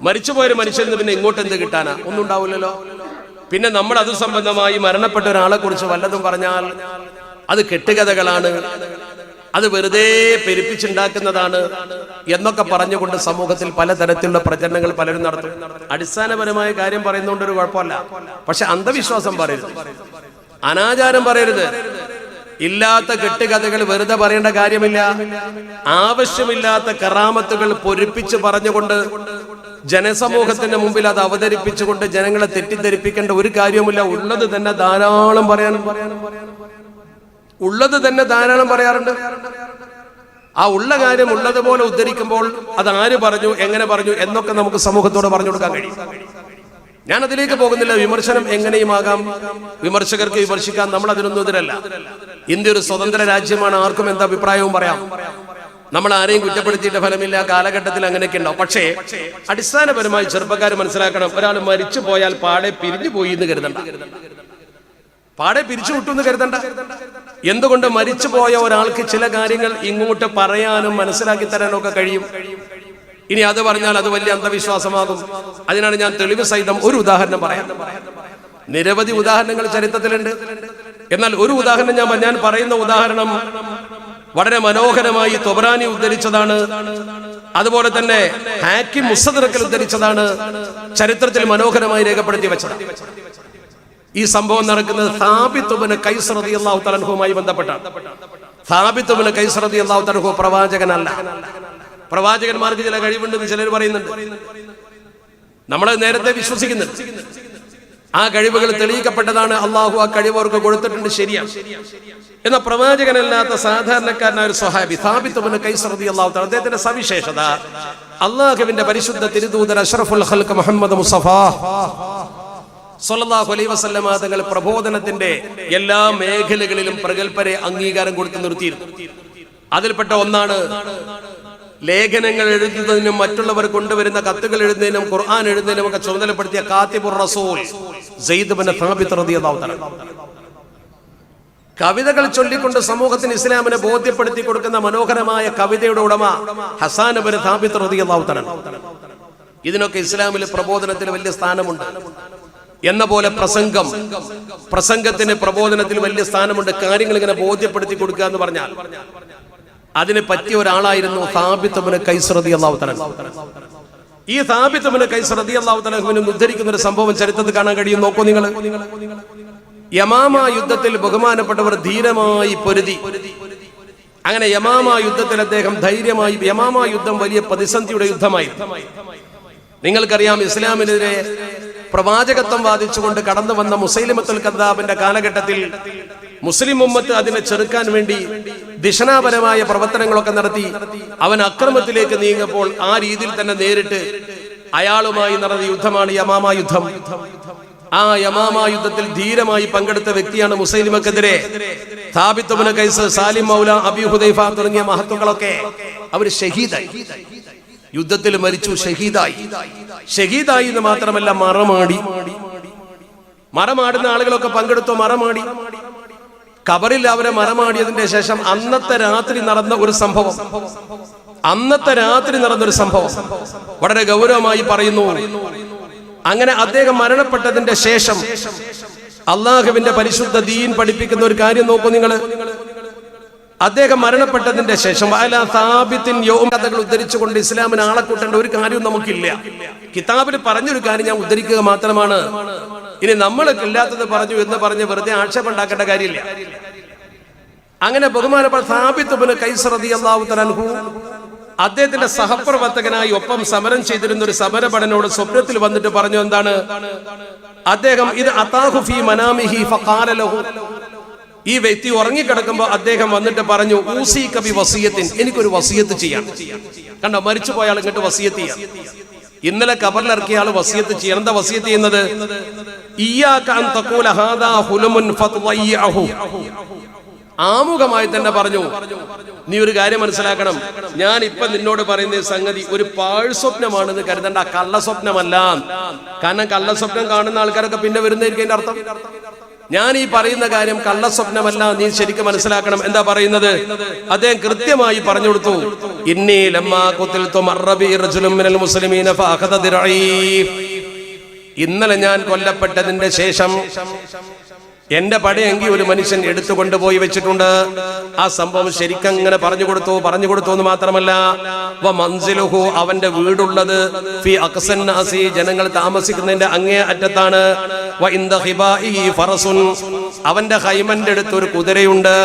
മരിച്ചുപോയൊരു മനുഷ്യൻ പിന്നെ ഇങ്ങോട്ട് എന്ത് കിട്ടാനാ? ഒന്നും ഉണ്ടാവില്ലല്ലോ. പിന്നെ നമ്മൾ അത് സംബന്ധമായി മരണപ്പെട്ട ഒരാളെ കുറിച്ച് വല്ലതും പറഞ്ഞാൽ അത് കെട്ടുകഥകളാണ്, അത് വെറുതെ പെരുപ്പിച്ചുണ്ടാക്കുന്നതാണ് എന്നൊക്കെ പറഞ്ഞുകൊണ്ട് സമൂഹത്തിൽ പലതരത്തിലുള്ള പ്രചരണങ്ങൾ പലരും നടത്തും. അടിസ്ഥാനപരമായ കാര്യം പറയുന്നതുകൊണ്ട് ഒരു കുഴപ്പമില്ല. പക്ഷെ അന്ധവിശ്വാസം പറയരുത്, അനാചാരം പറയരുത്, ഇല്ലാത്ത കെട്ടുകഥകൾ വെറുതെ പറയേണ്ട കാര്യമില്ല. ആവശ്യമില്ലാത്ത കറാമത്തുകൾ പൊരിപ്പിച്ച് പറഞ്ഞുകൊണ്ട് ജനസമൂഹത്തിന്റെ മുമ്പിൽ അത് അവതരിപ്പിച്ചുകൊണ്ട് ജനങ്ങളെ തെറ്റിദ്ധരിപ്പിക്കേണ്ട ഒരു കാര്യവുമില്ല. ഉള്ളത് തന്നെ ധാരാളം പറയാനും ഉള്ളത് തന്നെ ധാരാളം പറയാറുണ്ട്. ആ ഉള്ള കാര്യം ഉള്ളതുപോലെ ഉദ്ധരിക്കുമ്പോൾ അത് ആര് പറഞ്ഞു, എങ്ങനെ പറഞ്ഞു എന്നൊക്കെ നമുക്ക് സമൂഹത്തോട് പറഞ്ഞു കൊടുക്കാൻ കഴിയും. ഞാൻ അതിലേക്ക് പോകുന്നില്ല. വിമർശനം എങ്ങനെയുമാകാം, വിമർശകർക്ക് വിമർശിക്കാം, നമ്മൾ അതിനൊന്നും എതിരല്ല. ഇന്ത്യ ഒരു സ്വതന്ത്ര രാജ്യമാണ്, ആർക്കും എന്താ അഭിപ്രായവും പറയാം. നമ്മൾ ആരെയും കുറ്റപ്പെടുത്തിയിട്ട് ഫലമില്ല. കാലഘട്ടത്തിൽ അങ്ങനെയൊക്കെ ഉണ്ടാവും. പക്ഷേ അടിസ്ഥാനപരമായി ചെറുപ്പക്കാർ മനസ്സിലാക്കണം, ഒരാൾ മരിച്ചു പോയാൽ പാടെ പിരിഞ്ഞു പോയി എന്ന് കരുതണ്ട, പാടെ പിരിച്ചു വിട്ടു എന്ന് കരുതണ്ട. എന്തുകൊണ്ട്? മരിച്ചു പോയ ഒരാൾക്ക് ചില കാര്യങ്ങൾ ഇങ്ങോട്ട് പറയാനും മനസ്സിലാക്കി തരാനും ഒക്കെ കഴിയും. ഇനി അത് പറഞ്ഞാൽ അത് വലിയ അന്ധവിശ്വാസമാകും. അതിനാണ് ഞാൻ തെളിവ് സഹിതം ഒരു ഉദാഹരണം പറയാം. നിരവധി ഉദാഹരണങ്ങൾ ചരിത്രത്തിലുണ്ട്. എന്നാൽ ഒരു ഉദാഹരണം ഞാൻ പറയുന്ന ഉദാഹരണം വളരെ മനോഹരമായി തൊബറാനി ഉദ്ധരിച്ചതാണ്. അതുപോലെ തന്നെ ഹാക്കിം മുസ്തദ്റക്കിൽ ഉദ്ധരിച്ചതാണ്. ചരിത്രത്തിൽ മനോഹരമായി രേഖപ്പെടുത്തി വെച്ചതാണ്. ഈ സംഭവം നടക്കുന്നത് സാബിത്ത് ഇബ്നു ഖൈസ് റളിയല്ലാഹു തആല അൻഹുമായി ബന്ധപ്പെട്ടാണ്. സാബിത്ത് ഇബ്നു ഖൈസ് റളിയല്ലാഹു തആല അൻഹു പ്രവാചകനല്ല. പ്രവാചകന്മാർക്ക് ചില കഴിവുണ്ടെന്ന് ചിലർ പറയുന്നുണ്ട്. നമ്മൾ നേരത്തെ വിശ്വസിക്കുന്നുണ്ട്. ആ കഴിവുകൾ തെളിയിക്കപ്പെട്ടതാണ്. അള്ളാഹു ആ കഴിവ് അവർക്ക് കൊടുത്തിട്ടുണ്ട്, ശരിയാണ്. എന്നാൽ പ്രവാചകനല്ലാത്ത സാധാരണക്കാരനായ ഒരു സ്വഹാബി സാബിത്ത് ഇബ്നു ഖൈസ് റളിയല്ലാഹു തആല, അദ്ദേഹത്തിന്റെ സവിശേഷത അള്ളാഹുവിന്റെ പരിശുദ്ധ തിരുദൂതൻ അഷ്റഫുൽ ഖൽഖ് മുഹമ്മദ് മുസ്തഫ സ്വല്ലല്ലാഹു അലൈഹി വസല്ലമ തങ്ങൾ പ്രബോധനത്തിന്റെ എല്ലാ മേഖലകളിലും പ്രഗൽഭരെ അംഗീകാരം കൊടുത്തു നിർത്തിയിരുന്നു. അതിൽപ്പെട്ട ഒന്നാണ് ലേഖനങ്ങൾ എഴുതുന്നതിനും മറ്റുള്ളവർ കൊണ്ടുവരുന്ന കത്തുകൾ എഴുതുന്നതിനും ഖുർആൻ എഴുതുന്നതിനും ഒക്കെ ചുമതലപ്പെടുത്തിയ കാത്തിബുർ റസൂൽ സയ്യിദ് ഇബ്നു സാബിത്ത് റളിയല്ലാഹു തആല. കവിതകൾ ചൊല്ലിക്കൊണ്ട് സമൂഹത്തിന് ഇസ്ലാമിനെ ബോധ്യപ്പെടുത്തി കൊടുക്കുന്ന മനോഹരമായ കവിതയുടെ ഉടമ ഹസാൻ ഇബ്നു സാബിത്ത് റളിയല്ലാഹു തആല. ഇതിനൊക്കെ ഇസ്ലാമിലെ പ്രബോധനത്തിൽ വലിയ സ്ഥാനമുണ്ട്. എന്ന പോലെ പ്രസംഗത്തിന് പ്രബോധനത്തിൽ വലിയ സ്ഥാനമുണ്ട്. കാര്യങ്ങൾ ഇങ്ങനെ ബോധ്യപ്പെടുത്തി കൊടുക്കുക എന്ന് പറഞ്ഞാൽ അതിന് പറ്റിയ ഒരാളായിരുന്നു സാബിത്ത് ഇബ്നു ഖൈസ് റളിയല്ലാഹു തആല. ഈ സാബിത്ത് ഇബ്നു ഖൈസ് റളിയല്ലാഹു തആല ഉദ്ധരിക്കുന്ന ഒരു സംഭവം ചരിത്രത്തിൽ കാണാൻ കഴിയും. നോക്കൂ നിങ്ങൾ. യമാമ യുദ്ധത്തിൽ ബഹുമാനപ്പെട്ടവർ ധീരമായി പൊരുതി. അങ്ങനെ യമാമ യുദ്ധത്തിൽ അദ്ദേഹം ധൈര്യമായി. യമാമ യുദ്ധം വലിയ പ്രതിസന്ധിയുടെ യുദ്ധമായി. നിങ്ങൾക്കറിയാം, ഇസ്ലാമിനെതിരെ പ്രവാചകത്വം വാദിച്ചുകൊണ്ട് കടന്നു വന്ന മുസൈലിമത്തുൽ കദ്ദാബിന്റെ കാലഘട്ടത്തിൽ മുസ്ലിം ഉമ്മത്ത് അതിനെ ചെറുക്കാൻ വേണ്ടി ദിശനാപരമായ പ്രവർത്തനങ്ങളൊക്കെ നടത്തി അവൻ അക്രമത്തിലേക്ക് നീങ്ങപ്പോൾ ആ രീതിയിൽ തന്നെ നേരിട്ട് അയാളുമായി നടന്ന യുദ്ധമാണ് യമാമ യുദ്ധം. ആ യമാമ യുദ്ധത്തിൽ ധീരമായി പങ്കെടുത്ത വ്യക്തിയാണ് മുസൈലിമക്കെതിരെ സാബിത്ത് ഇബ്നു ഖൈസ്, സാലിം മൗല, അബീ ഹുദൈഫ തുടങ്ങിയ മഹത്തുക്കളൊക്കെ അവർ ഷഹീദായി. യുദ്ധത്തിൽ മരിച്ചു, ഷഹീദായി എന്ന് മാത്രമല്ല മറമാടുന്ന ആളുകളൊക്കെ പങ്കെടുത്തു. മറമാടി ഖബറിൽ അവരെ മറമാടിയതിന്റെ ശേഷം അന്നത്തെ രാത്രി നടന്ന ഒരു സംഭവം വളരെ ഗൗരവമായി പറയുന്നു. അങ്ങനെ അദ്ദേഹം മരണപ്പെട്ടതിന്റെ ശേഷം അള്ളാഹുവിന്റെ പരിശുദ്ധ ദീൻ പഠിപ്പിക്കുന്ന ഒരു കാര്യം നോക്കൂ നിങ്ങൾ. അദ്ദേഹം മരണപ്പെട്ടതിന്റെ ശേഷം കഥകൾ ഉദ്ധരിച്ചുകൊണ്ട് ഇസ്ലാമിന് ആളെ കൂട്ടേണ്ട ഒരു കാര്യവും നമുക്കില്ല. കിതാബിൽ പറഞ്ഞൊരു കാര്യം ഞാൻ ഉദ്ധരിക്കുക മാത്രമാണ്. ഇനി നമ്മൾക്ക് ഇല്ലാത്തത് പറഞ്ഞു എന്ന് പറഞ്ഞ് വെറുതെ ആക്ഷേപം ഉണ്ടാക്കേണ്ട കാര്യമില്ല. അങ്ങനെ ബഹുമാനപ്പെട്ട സാബിത്ത് ഇബ്നു ഖൈസ് റളിയല്ലാഹു തആല അൻഹു അദ്ദേഹത്തിന്റെ സഹപ്രവർത്തകനായി ഒപ്പം സമരം ചെയ്തിരുന്ന ഒരു സമരഭടനോട് സ്വപ്നത്തിൽ വന്നിട്ട് പറഞ്ഞു. എന്താണ്? അദ്ദേഹം ഇത് അതാഹു ഫീ മനാമിഹി ഫഖാല ലഹു, ഈ വ്യക്തി ഉറങ്ങിക്കിടക്കുമ്പോൾ അദ്ദേഹം വന്നിട്ട് പറഞ്ഞു, ഊസീക ബി വസിയത്തിൻ, എനിക്കൊരു വസിയത്ത് ചെയ്യാം. കണ്ടോ, മരിച്ചുപോയ ആൾ ഇങ്ങോട്ട് വസിയത്ത് ചെയ്യാം. ഇന്നലെ ഖബറിലിറക്കിയ ആൾ വസിയത്ത് ചെയ്യണം. എന്താ വസിയത്ത് ചെയ്യുന്നത്? ഇയ്യാക അൻ തഖൂല ഹാദാ ഹുലുമുൻ ഫതുയ്യഹു. ആമുഖമായി തന്നെ പറഞ്ഞു, നീ ഒരു കാര്യം മനസ്സിലാക്കണം, ഞാൻ ഇപ്പൊ നിന്നോട് പറയുന്ന സംഗതി ഒരു പാഴ്സ്വപ്നമാണെന്ന് കരുതണ്ട, കള്ളസ്വപ്നമല്ല. കാരണം കള്ളസ്വപ്നം കാണുന്ന ആൾക്കാരൊക്കെ പിന്നെ വരുന്നതായിരിക്കും അതിന്റെ അർത്ഥം. ഞാൻ ഈ പറയുന്ന കാര്യം കള്ളസ്വപ്നമല്ല, നീ ശരിക്കും മനസ്സിലാക്കണം. എന്താ പറയുന്നത്? അദ്ദേഹം കൃത്യമായി പറഞ്ഞു കൊടുത്തു. ഇന്നി ലമ്മാ ഖുതിൽതു മർറബി റജുലുൻ മിനൽ മുസ്ലിമീന ഫഅഖദ ദിർഈ. ഇന്നലെ ഞാൻ കൊല്ലപ്പെട്ടതിന്റെ ശേഷം എന്റെ പടയെങ്കി ഒരു മനുഷ്യൻ എടുത്തു കൊണ്ടുപോയി വെച്ചിട്ടുണ്ട്. ആ സംഭവം ശരിക്കും അങ്ങനെ പറഞ്ഞു കൊടുത്തു എന്ന് മാത്രമല്ല, വമൻസിലുഹു, അവന്റെ വീടുള്ളത് ഫി അഖ്സൻ നാസി, ജനങ്ങൾ താമസിക്കുന്നതിന്റെ അങ്ങേ അറ്റത്താണ്. വഇൻദ ഖിബാഇഹി ഫറസുൻ, അവന്റെ ഹൈമന്റെ അടുത്ത് ഒരു കുതിരയുണ്ട്.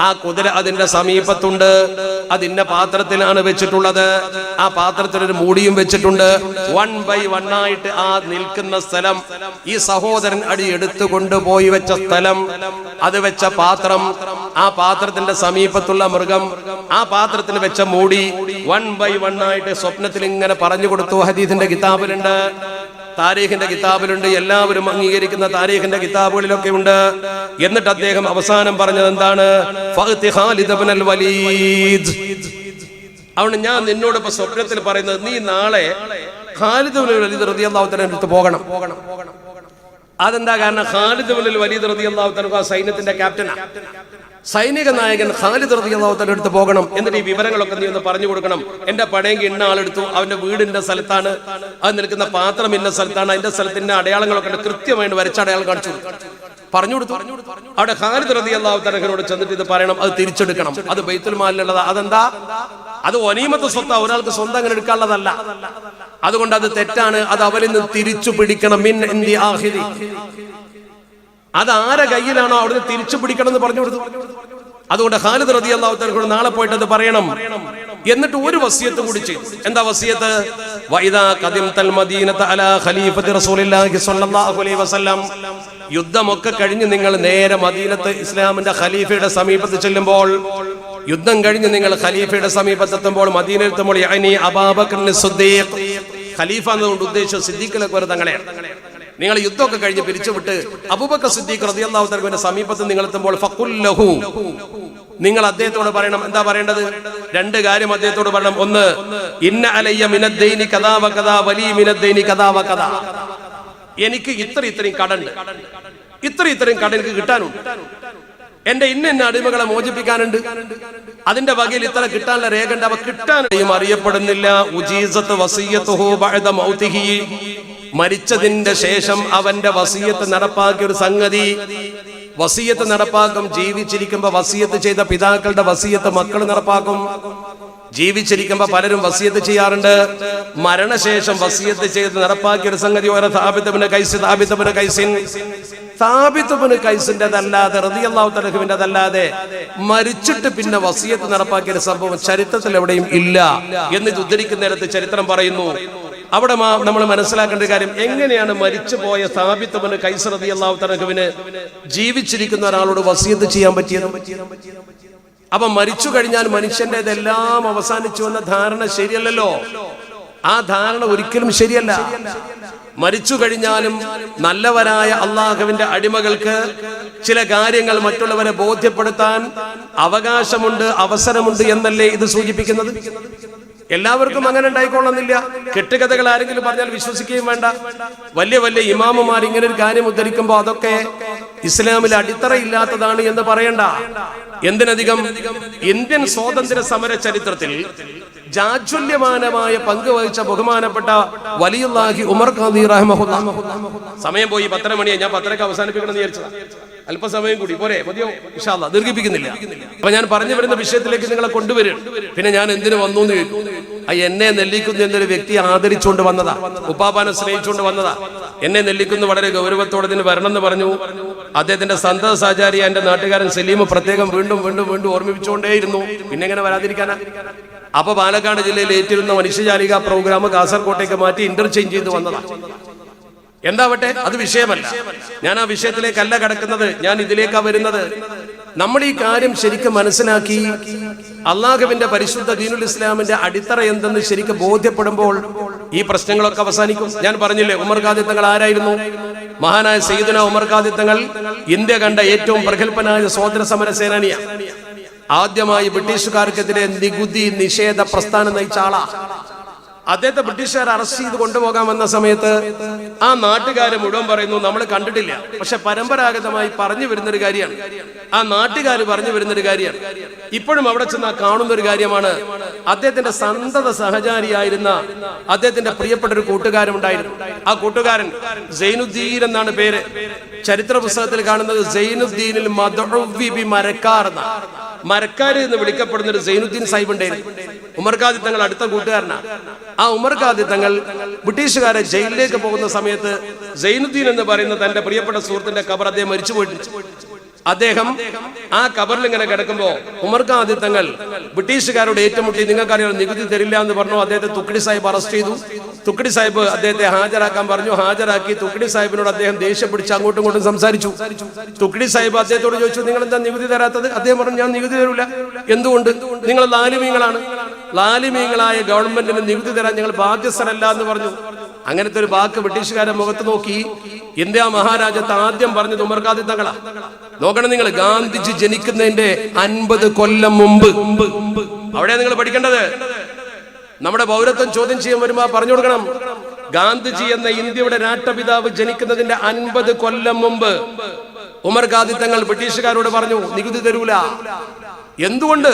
ആ കുതിര അതിന്റെ സമീപത്തുണ്ട്. അതിന്റെ പാത്രത്തിലാണ് വെച്ചിട്ടുള്ളത്. ആ പാത്രത്തിൽ ഒരു മൂടിയും വെച്ചിട്ടുണ്ട്. 1 by 1 ആയിട്ട് ആ നിൽക്കുന്ന സ്ഥലം, ഈ സഹോദരൻ അടി എടുത്തു കൊണ്ടുപോയി വെച്ച സ്ഥലം, അത് വെച്ച പാത്രം, ആ പാത്രത്തിന്റെ സമീപത്തുള്ള മൃഗം ആ പാത്രത്തിന് വെച്ച മൂടി 1 by 1 ആയിട്ട് സ്വപ്നത്തിൽ ഇങ്ങനെ പറഞ്ഞു കൊടുത്തു. ഹദീസിന്റെ കിതാബിലുണ്ട്, താരീഖിന്റെ കിതാബിലുണ്ട്, എല്ലാവരും അംഗീകരിക്കുന്ന താരീഖിന്റെ കിതാബുകളിലൊക്കെ ഉണ്ട്. എന്നിട്ട് അദ്ദേഹം അവസാനം പറഞ്ഞത് എന്താണ്? ഫഅതി ഖാലിദ് ഇബ്നുൽ വലീദ്. അതുകൊണ്ട് ഞാൻ നിന്നോട് ഇപ്പൊ സ്വപ്നത്തിൽ പറയുന്നത്, നീ നാളെ ഖാലിദ് ഇബ്നുൽ വലീദ് റളിയല്ലാഹു തആല അടുത്ത് പോകണം. അതെന്താ കാരണം? ഖാലിദ് ഇബ്നുൽ വലീദ് റളിയല്ലാഹു തആല ആ സൈന്യത്തിന്റെ ക്യാപ്റ്റനാണ്, സൈനിക നായകൻ. ഖാലിദ് റളിയല്ലാഹു തആല അടുത്ത് പോകണം. എന്നിട്ട് ഈ വിവരങ്ങളൊക്കെ നീ ഒന്ന് പറഞ്ഞു കൊടുക്കണം. എന്റെ പടയെങ്കിൽ ഇന്ന ആളെടുത്തു, അവന്റെ വീടിന്റെ സ്ഥലത്താണ്, അത് നിൽക്കുന്ന പാത്രം ഇന്ന സ്ഥലത്താണ്, അതിന്റെ സ്ഥലത്തിന്റെ അടയാളങ്ങളൊക്കെ ഉണ്ട്, കൃത്യമായിട്ട് വരച്ച അടയാളം കാണിച്ചു പറഞ്ഞു കൊടുത്തു. അവിടെ ഖാലിദ് റളിയല്ലാഹു തആലയോട് ചെന്നിട്ട് ഇത് പറയണം, അത് തിരിച്ചെടുക്കണം, അത് ബൈത്തുൽ മാലിലുള്ളതാ. അതെന്താ? അത് ഒനീമത്ത് സ്വത്താ, ഒരാൾക്ക് സ്വന്തം അങ്ങനെ എടുക്കാനുള്ളതല്ല. അതുകൊണ്ട് അത് തെറ്റാണ്, അത് അവരിൽ നിന്ന് തിരിച്ചു പിടിക്കണം. മിൻ ഇന്ദി ആഖിരി, അത് ആരെ കയ്യിലാണോ അവിടുന്ന് തിരിച്ചു പിടിക്കണം എന്ന് പറഞ്ഞു കൊടുത്തു. അതുകൊണ്ട് ഖാലിദ് റളിയല്ലാഹു തആല നാളെ പോയിട്ട് അത് പറയണം. എന്നിട്ട് ഒരു വസിയത്ത് കൂടി ചെയ്തു. എന്താ വസിയത്ത്? വഇദാ ഖദിംതൽ മദീനത അലാ ഖലീഫത്തി റസൂലില്ലാഹി സ്വല്ലല്ലാഹു അലൈഹി വസല്ലം, യുദ്ധമൊക്കെ കഴിഞ്ഞ് നിങ്ങൾ നേരെ മദീനത്ത് ഇസ്ലാമിന്റെ ഖലീഫയുടെ സമീപത്ത് ചെല്ലുമ്പോൾ, യുദ്ധം കഴിഞ്ഞ് നിങ്ങൾ ഖലീഫയുടെ സമീപത്തെത്തുമ്പോൾ, മദീനയിലെത്തുമ്പോൾ, യഅനി അബൂബക്കർ സിദ്ദീഖ്, ഖലീഫ എന്നുകൊണ്ട് ഉദ്ദേശിച്ച സിദ്ദീഖ് അക്ബർ തങ്ങളെയാണ്. നിങ്ങൾ യുദ്ധമൊക്കെ കഴിഞ്ഞ് പിരിച്ചുവിട്ട് അബൂബക്കർ സിദ്ദീഖ് റളിയല്ലാഹു തആലയുടെ സമീപത്ത് നിങ്ങൾ എത്തുമ്പോൾ ഫഖുൽ ലഹു, നിങ്ങൾ അദ്ദേഹത്തോട് പറയണം. എന്താ പറയേണ്ടത്? 2 കാര്യം അദ്ദേഹത്തോട് പറയണം. ഒന്ന്, ഇന്ന അലയ്യ മിനദ്ദൈനി കദാ വകദാ വലി മിനദ്ദൈനി കദാ വകദാ, എനിക്ക് ഇത്രയും കടണ്ട്, ഇത്രയും കട എനിക്ക് കിട്ടാനുണ്ട്, എന്റെ ഇന്ന അടിമകളെ മോചിപ്പിക്കാനുണ്ട്, അതിന്റെ വകയിൽ ഇത്ര കിട്ടാനുള്ള രേഖ ഉണ്ട്, അവ കിട്ടാനും അറിയപ്പെടുന്നില്ല. ഉജീസത്ത് വസിയ്യത്തുഹു ബഅദ മൗതിഹി, മരിച്ചതിന്റെ ശേഷം അവന്റെ വസിയത്ത് നടപ്പാക്കിയ ഒരു സംഗതി. വസിയത്ത് നടപ്പാക്കും. ജീവിച്ചിരിക്കുമ്പോ വസിയത്ത് ചെയ്ത പിതാക്കളുടെ വസിയത്ത് മക്കൾ നടപ്പാക്കും. ജീവിച്ചിരിക്കുമ്പോ പലരും വസിയത്ത് ചെയ്യാറുണ്ട്. മരണശേഷം വസിയത്ത് ചെയ്ത് നടപ്പാക്കിയ ഒരു സംഗതി സാബിത്ത് ഇബ്നു ഖൈസിന്റെതല്ലാതെ റളിയല്ലാഹു തആലഹുവിന്റെതല്ലാതെ മരിച്ചിട്ട് പിന്നെ വസിയത്ത് നടപ്പാക്കിയ ഒരു സംഭവം ചരിത്രത്തിൽ എവിടെയും ഇല്ല എന്ന് ഉദ്ധരിക്കുന്നിടത്ത് ചരിത്രം പറയുന്നു. അവിടെ നമ്മൾ മനസ്സിലാക്കേണ്ട കാര്യം, എങ്ങനെയാണ് മരിച്ചുപോയ സാബിത്ത് ഇബ്നു ഖൈസ് റളിയല്ലാഹു തആലഹുവിന് ജീവിച്ചിരിക്കുന്ന ഒരാളോട് വസിയത്ത് ചെയ്യാൻ പറ്റിയത്? അപ്പൊ മരിച്ചു കഴിഞ്ഞാൽ മനുഷ്യന്റേതെല്ലാം അവസാനിച്ചു എന്ന ധാരണ ശരിയല്ലല്ലോ. ആ ധാരണ ഒരിക്കലും ശരിയല്ല. മരിച്ചു കഴിഞ്ഞാലും നല്ലവരായ അള്ളാഹുവിന്റെ അടിമകൾക്ക് ചില കാര്യങ്ങൾ മറ്റുള്ളവരെ ബോധ്യപ്പെടുത്താൻ അവകാശമുണ്ട്, അവസരമുണ്ട് എന്നല്ലേ ഇത് സൂചിപ്പിക്കുന്നത്? എല്ലാവർക്കും അങ്ങനെ ഉണ്ടായിക്കൊള്ളുന്നില്ല. കെട്ടുകഥകൾ ആരെങ്കിലും പറഞ്ഞാൽ വിശ്വസിക്കുകയും വേണ്ട. വലിയ വലിയ ഇമാമുമാർ ഇങ്ങനെ ഒരു കാര്യം ഉദ്ധരിക്കുമ്പോൾ അതൊക്കെ ഇസ്ലാമിൽ അടിത്തറയില്ലാത്തതാണ് എന്ന് പറയണ്ട. എന്തിനധികം ഇന്ത്യൻ സ്വാതന്ത്ര്യ സമര ചരിത്രത്തിൽ ജാജ്വല്യമാനമായ പങ്കുവഹിച്ച ബഹുമാനപ്പെട്ട വലിയുല്ലാഹി ഉമർ ഖാദി റഹിമഹുല്ലാഹ്. സമയം പോയി, 10 മണിയായി. ഞാൻ 10:30 അവസാനിപ്പിക്കണം എന്ന് വിചാരിച്ചതാണ്. അല്പസമയം കൂടി പോരെ? മതിയോ? ഇൻഷാ അല്ലാഹ് ദീർഘിപ്പിക്കുന്നില്ല. അപ്പൊ ഞാൻ പറഞ്ഞു വരുന്ന വിഷയത്തിലേക്ക് നിങ്ങളെ കൊണ്ടുവരും. പിന്നെ ഞാൻ എന്തിനു വന്നു എന്ന് ചോദിക്കും. എന്നെ നെല്ലിക്കുന്ന എന്നൊരു വ്യക്തി ആദരിച്ചുകൊണ്ട് വന്നതാ, ഉപ്പാപ്പാനെ സ്നേഹിച്ചുകൊണ്ട് വന്നതാ. എന്നെ നെല്ലിക്കുന്ന വളരെ ഗൗരവത്തോടെ ഇതിന് വരണം എന്ന് പറഞ്ഞു. അദ്ദേഹത്തിന്റെ സന്തത സാചാര്യ എന്റെ നാട്ടുകാരൻ സലീം പ്രത്യേകം വീണ്ടും വീണ്ടും വീണ്ടും ഓർമ്മിപ്പിച്ചുകൊണ്ടേയിരുന്നു. പിന്നെ എങ്ങനെ വരാതിരിക്കാനാ? അപ്പൊ പാലക്കാട് ജില്ലയിൽ ഏറ്റിരുന്ന മനുഷ്യജാലിക പ്രോഗ്രാം കാസർകോട്ടേക്ക് മാറ്റി ഇന്റർചേഞ്ച് ചെയ്ത് വന്നതാ. എന്താവട്ടെ, അത് വിഷയമല്ല. ഞാൻ ആ വിഷയത്തിലേക്കല്ല കടക്കുന്നത്, ഞാൻ ഇതിലേക്കാ വരുന്നത്. നമ്മൾ ഈ കാര്യം ശരിക്കും മനസ്സിലാക്കി അള്ളാഹുവിന്റെ പരിശുദ്ധ ദീനുൽ ഇസ്ലാമിന്റെ അടിത്തറ എന്തെന്ന് ശരിക്കും ബോധ്യപ്പെടുമ്പോൾ ഈ പ്രശ്നങ്ങളൊക്കെ അവസാനിക്കും. ഞാൻ പറഞ്ഞില്ലേ, ഉമർ ഖാദി തങ്ങൾ ആരായിരുന്നു? മഹാനായ സയ്യിദുന ഉമർ ഖാദി തങ്ങൾ ഇന്ത്യ കണ്ട ഏറ്റവും പ്രഗത്ഭനായ സ്വാതന്ത്ര്യ സമര സേനാനിയാണ്. ആദ്യമായി ബ്രിട്ടീഷുകാർക്കെതിരെ നികുതി നിഷേധ പ്രസ്ഥാനം നയിച്ച ആളാ. അദ്ദേഹത്തെ ബ്രിട്ടീഷുകാർ അറസ്റ്റ് ചെയ്ത് കൊണ്ടുപോകാൻ വന്ന സമയത്ത് ആ നാട്ടുകാരെ മുഴുവൻ പറയുന്നു, നമ്മൾ കണ്ടിട്ടില്ല, പക്ഷെ പരമ്പരാഗതമായി പറഞ്ഞു വരുന്നൊരു കാര്യമാണ്, ആ നാട്ടുകാർ പറഞ്ഞു വരുന്നൊരു കാര്യമാണ്, ഇപ്പോഴും അവിടെ ചെന്ന് കാണുന്ന ഒരു കാര്യമാണ്. അദ്ദേഹത്തിന്റെ സന്തത സഹചാരിയായിരുന്ന അദ്ദേഹത്തിന്റെ പ്രിയപ്പെട്ട ഒരു കൂട്ടുകാരൻ ഉണ്ടായിരുന്നു. ആ കൂട്ടുകാരൻ സൈനുദ്ദീൻ എന്നാണ് പേര്. ചരിത്ര പുസ്തകത്തിൽ കാണുന്നത് സൈനുദ്ദീനിൽ മദ്ഉവി ബി മരക്കാർ എന്ന, മരക്കാര് എന്ന് വിളിക്കപ്പെടുന്ന ഒരു സൈനുദ്ദീൻ സാഹിബ് ഉണ്ടായിരുന്നു. ഉമർ ഖാദി തങ്ങൾ അടുത്ത കൂട്ടുകാരനാണ്. ആ ഉമർ ഖാദി തങ്ങൾ ബ്രിട്ടീഷുകാരെ ജയിലിലേക്ക് പോകുന്ന സമയത്ത് സൈനുദ്ദീൻ എന്ന് പറയുന്ന തന്റെ പ്രിയപ്പെട്ട സുഹൃത്തിന്റെ ഖബർ അദ്ദേഹം മരിച്ചു പോയിട്ടുണ്ട്. അദ്ദേഹം ആ ഖബറിൽ ഇങ്ങനെ കിടക്കുമ്പോ ഉമർ ഖാദി തങ്ങൾ ബ്രിട്ടീഷുകാരോട് ഏറ്റുമുട്ടി, നിങ്ങൾക്കറിയാം നികുതി തരില്ല എന്ന് പറഞ്ഞു. അദ്ദേഹത്തെ തുക്കടി സാഹിബ് അറസ്റ്റ് ചെയ്തു. തുക്കടി സാഹിബ് അദ്ദേഹത്തെ ഹാജരാക്കാൻ പറഞ്ഞു. ഹാജരാക്കി. തുക്കടി സാഹിബിനോട് അദ്ദേഹം ദേഷ്യം പിടിച്ച് അങ്ങോട്ടും ഇങ്ങോട്ടും സംസാരിച്ചു. തുക്കടി സാഹിബ് അദ്ദേഹത്തോട് ചോദിച്ചു, നിങ്ങൾ എന്താ നികുതി തരാത്തത്? അദ്ദേഹം പറഞ്ഞു, ഞാൻ നികുതി തരൂല. എന്തുകൊണ്ട്? നിങ്ങൾ ലാലിമീങ്ങളാണ്, ലാലിമീങ്ങളായ ഗവൺമെന്റിന് നികുതി തരാൻ ഞങ്ങൾ ബാധ്യസ്ഥരല്ല എന്ന് പറഞ്ഞു. അങ്ങനത്തെ ഒരു വാക്ക് ബ്രിട്ടീഷുകാരുടെ മുഖത്ത് നോക്കി ഇന്ത്യ മഹാരാജ്യത്ത് ആദ്യം പറഞ്ഞത് ഉമർ ഖാദി തങ്ങളാ. നോക്കണം നിങ്ങൾ, ഗാന്ധിജി ജനിക്കുന്നതിന്റെ 50 കൊല്ലം മുമ്പ്. അവിടെ നിങ്ങൾ പഠിക്കേണ്ടത്. നമ്മുടെ പൗരത്വം ചോദ്യം ചെയ്യാൻ വരുമ്പോ പറഞ്ഞു കൊടുക്കണം, ഗാന്ധിജി എന്ന ഇന്ത്യയുടെ രാഷ്ട്രപിതാവ് ജനിക്കുന്നതിന്റെ 50 കൊല്ലം മുമ്പ് ഉമർ ഖാദി തങ്ങൾ ബ്രിട്ടീഷുകാരോട് പറഞ്ഞു, നികുതി തരൂല. എന്തുകൊണ്ട്?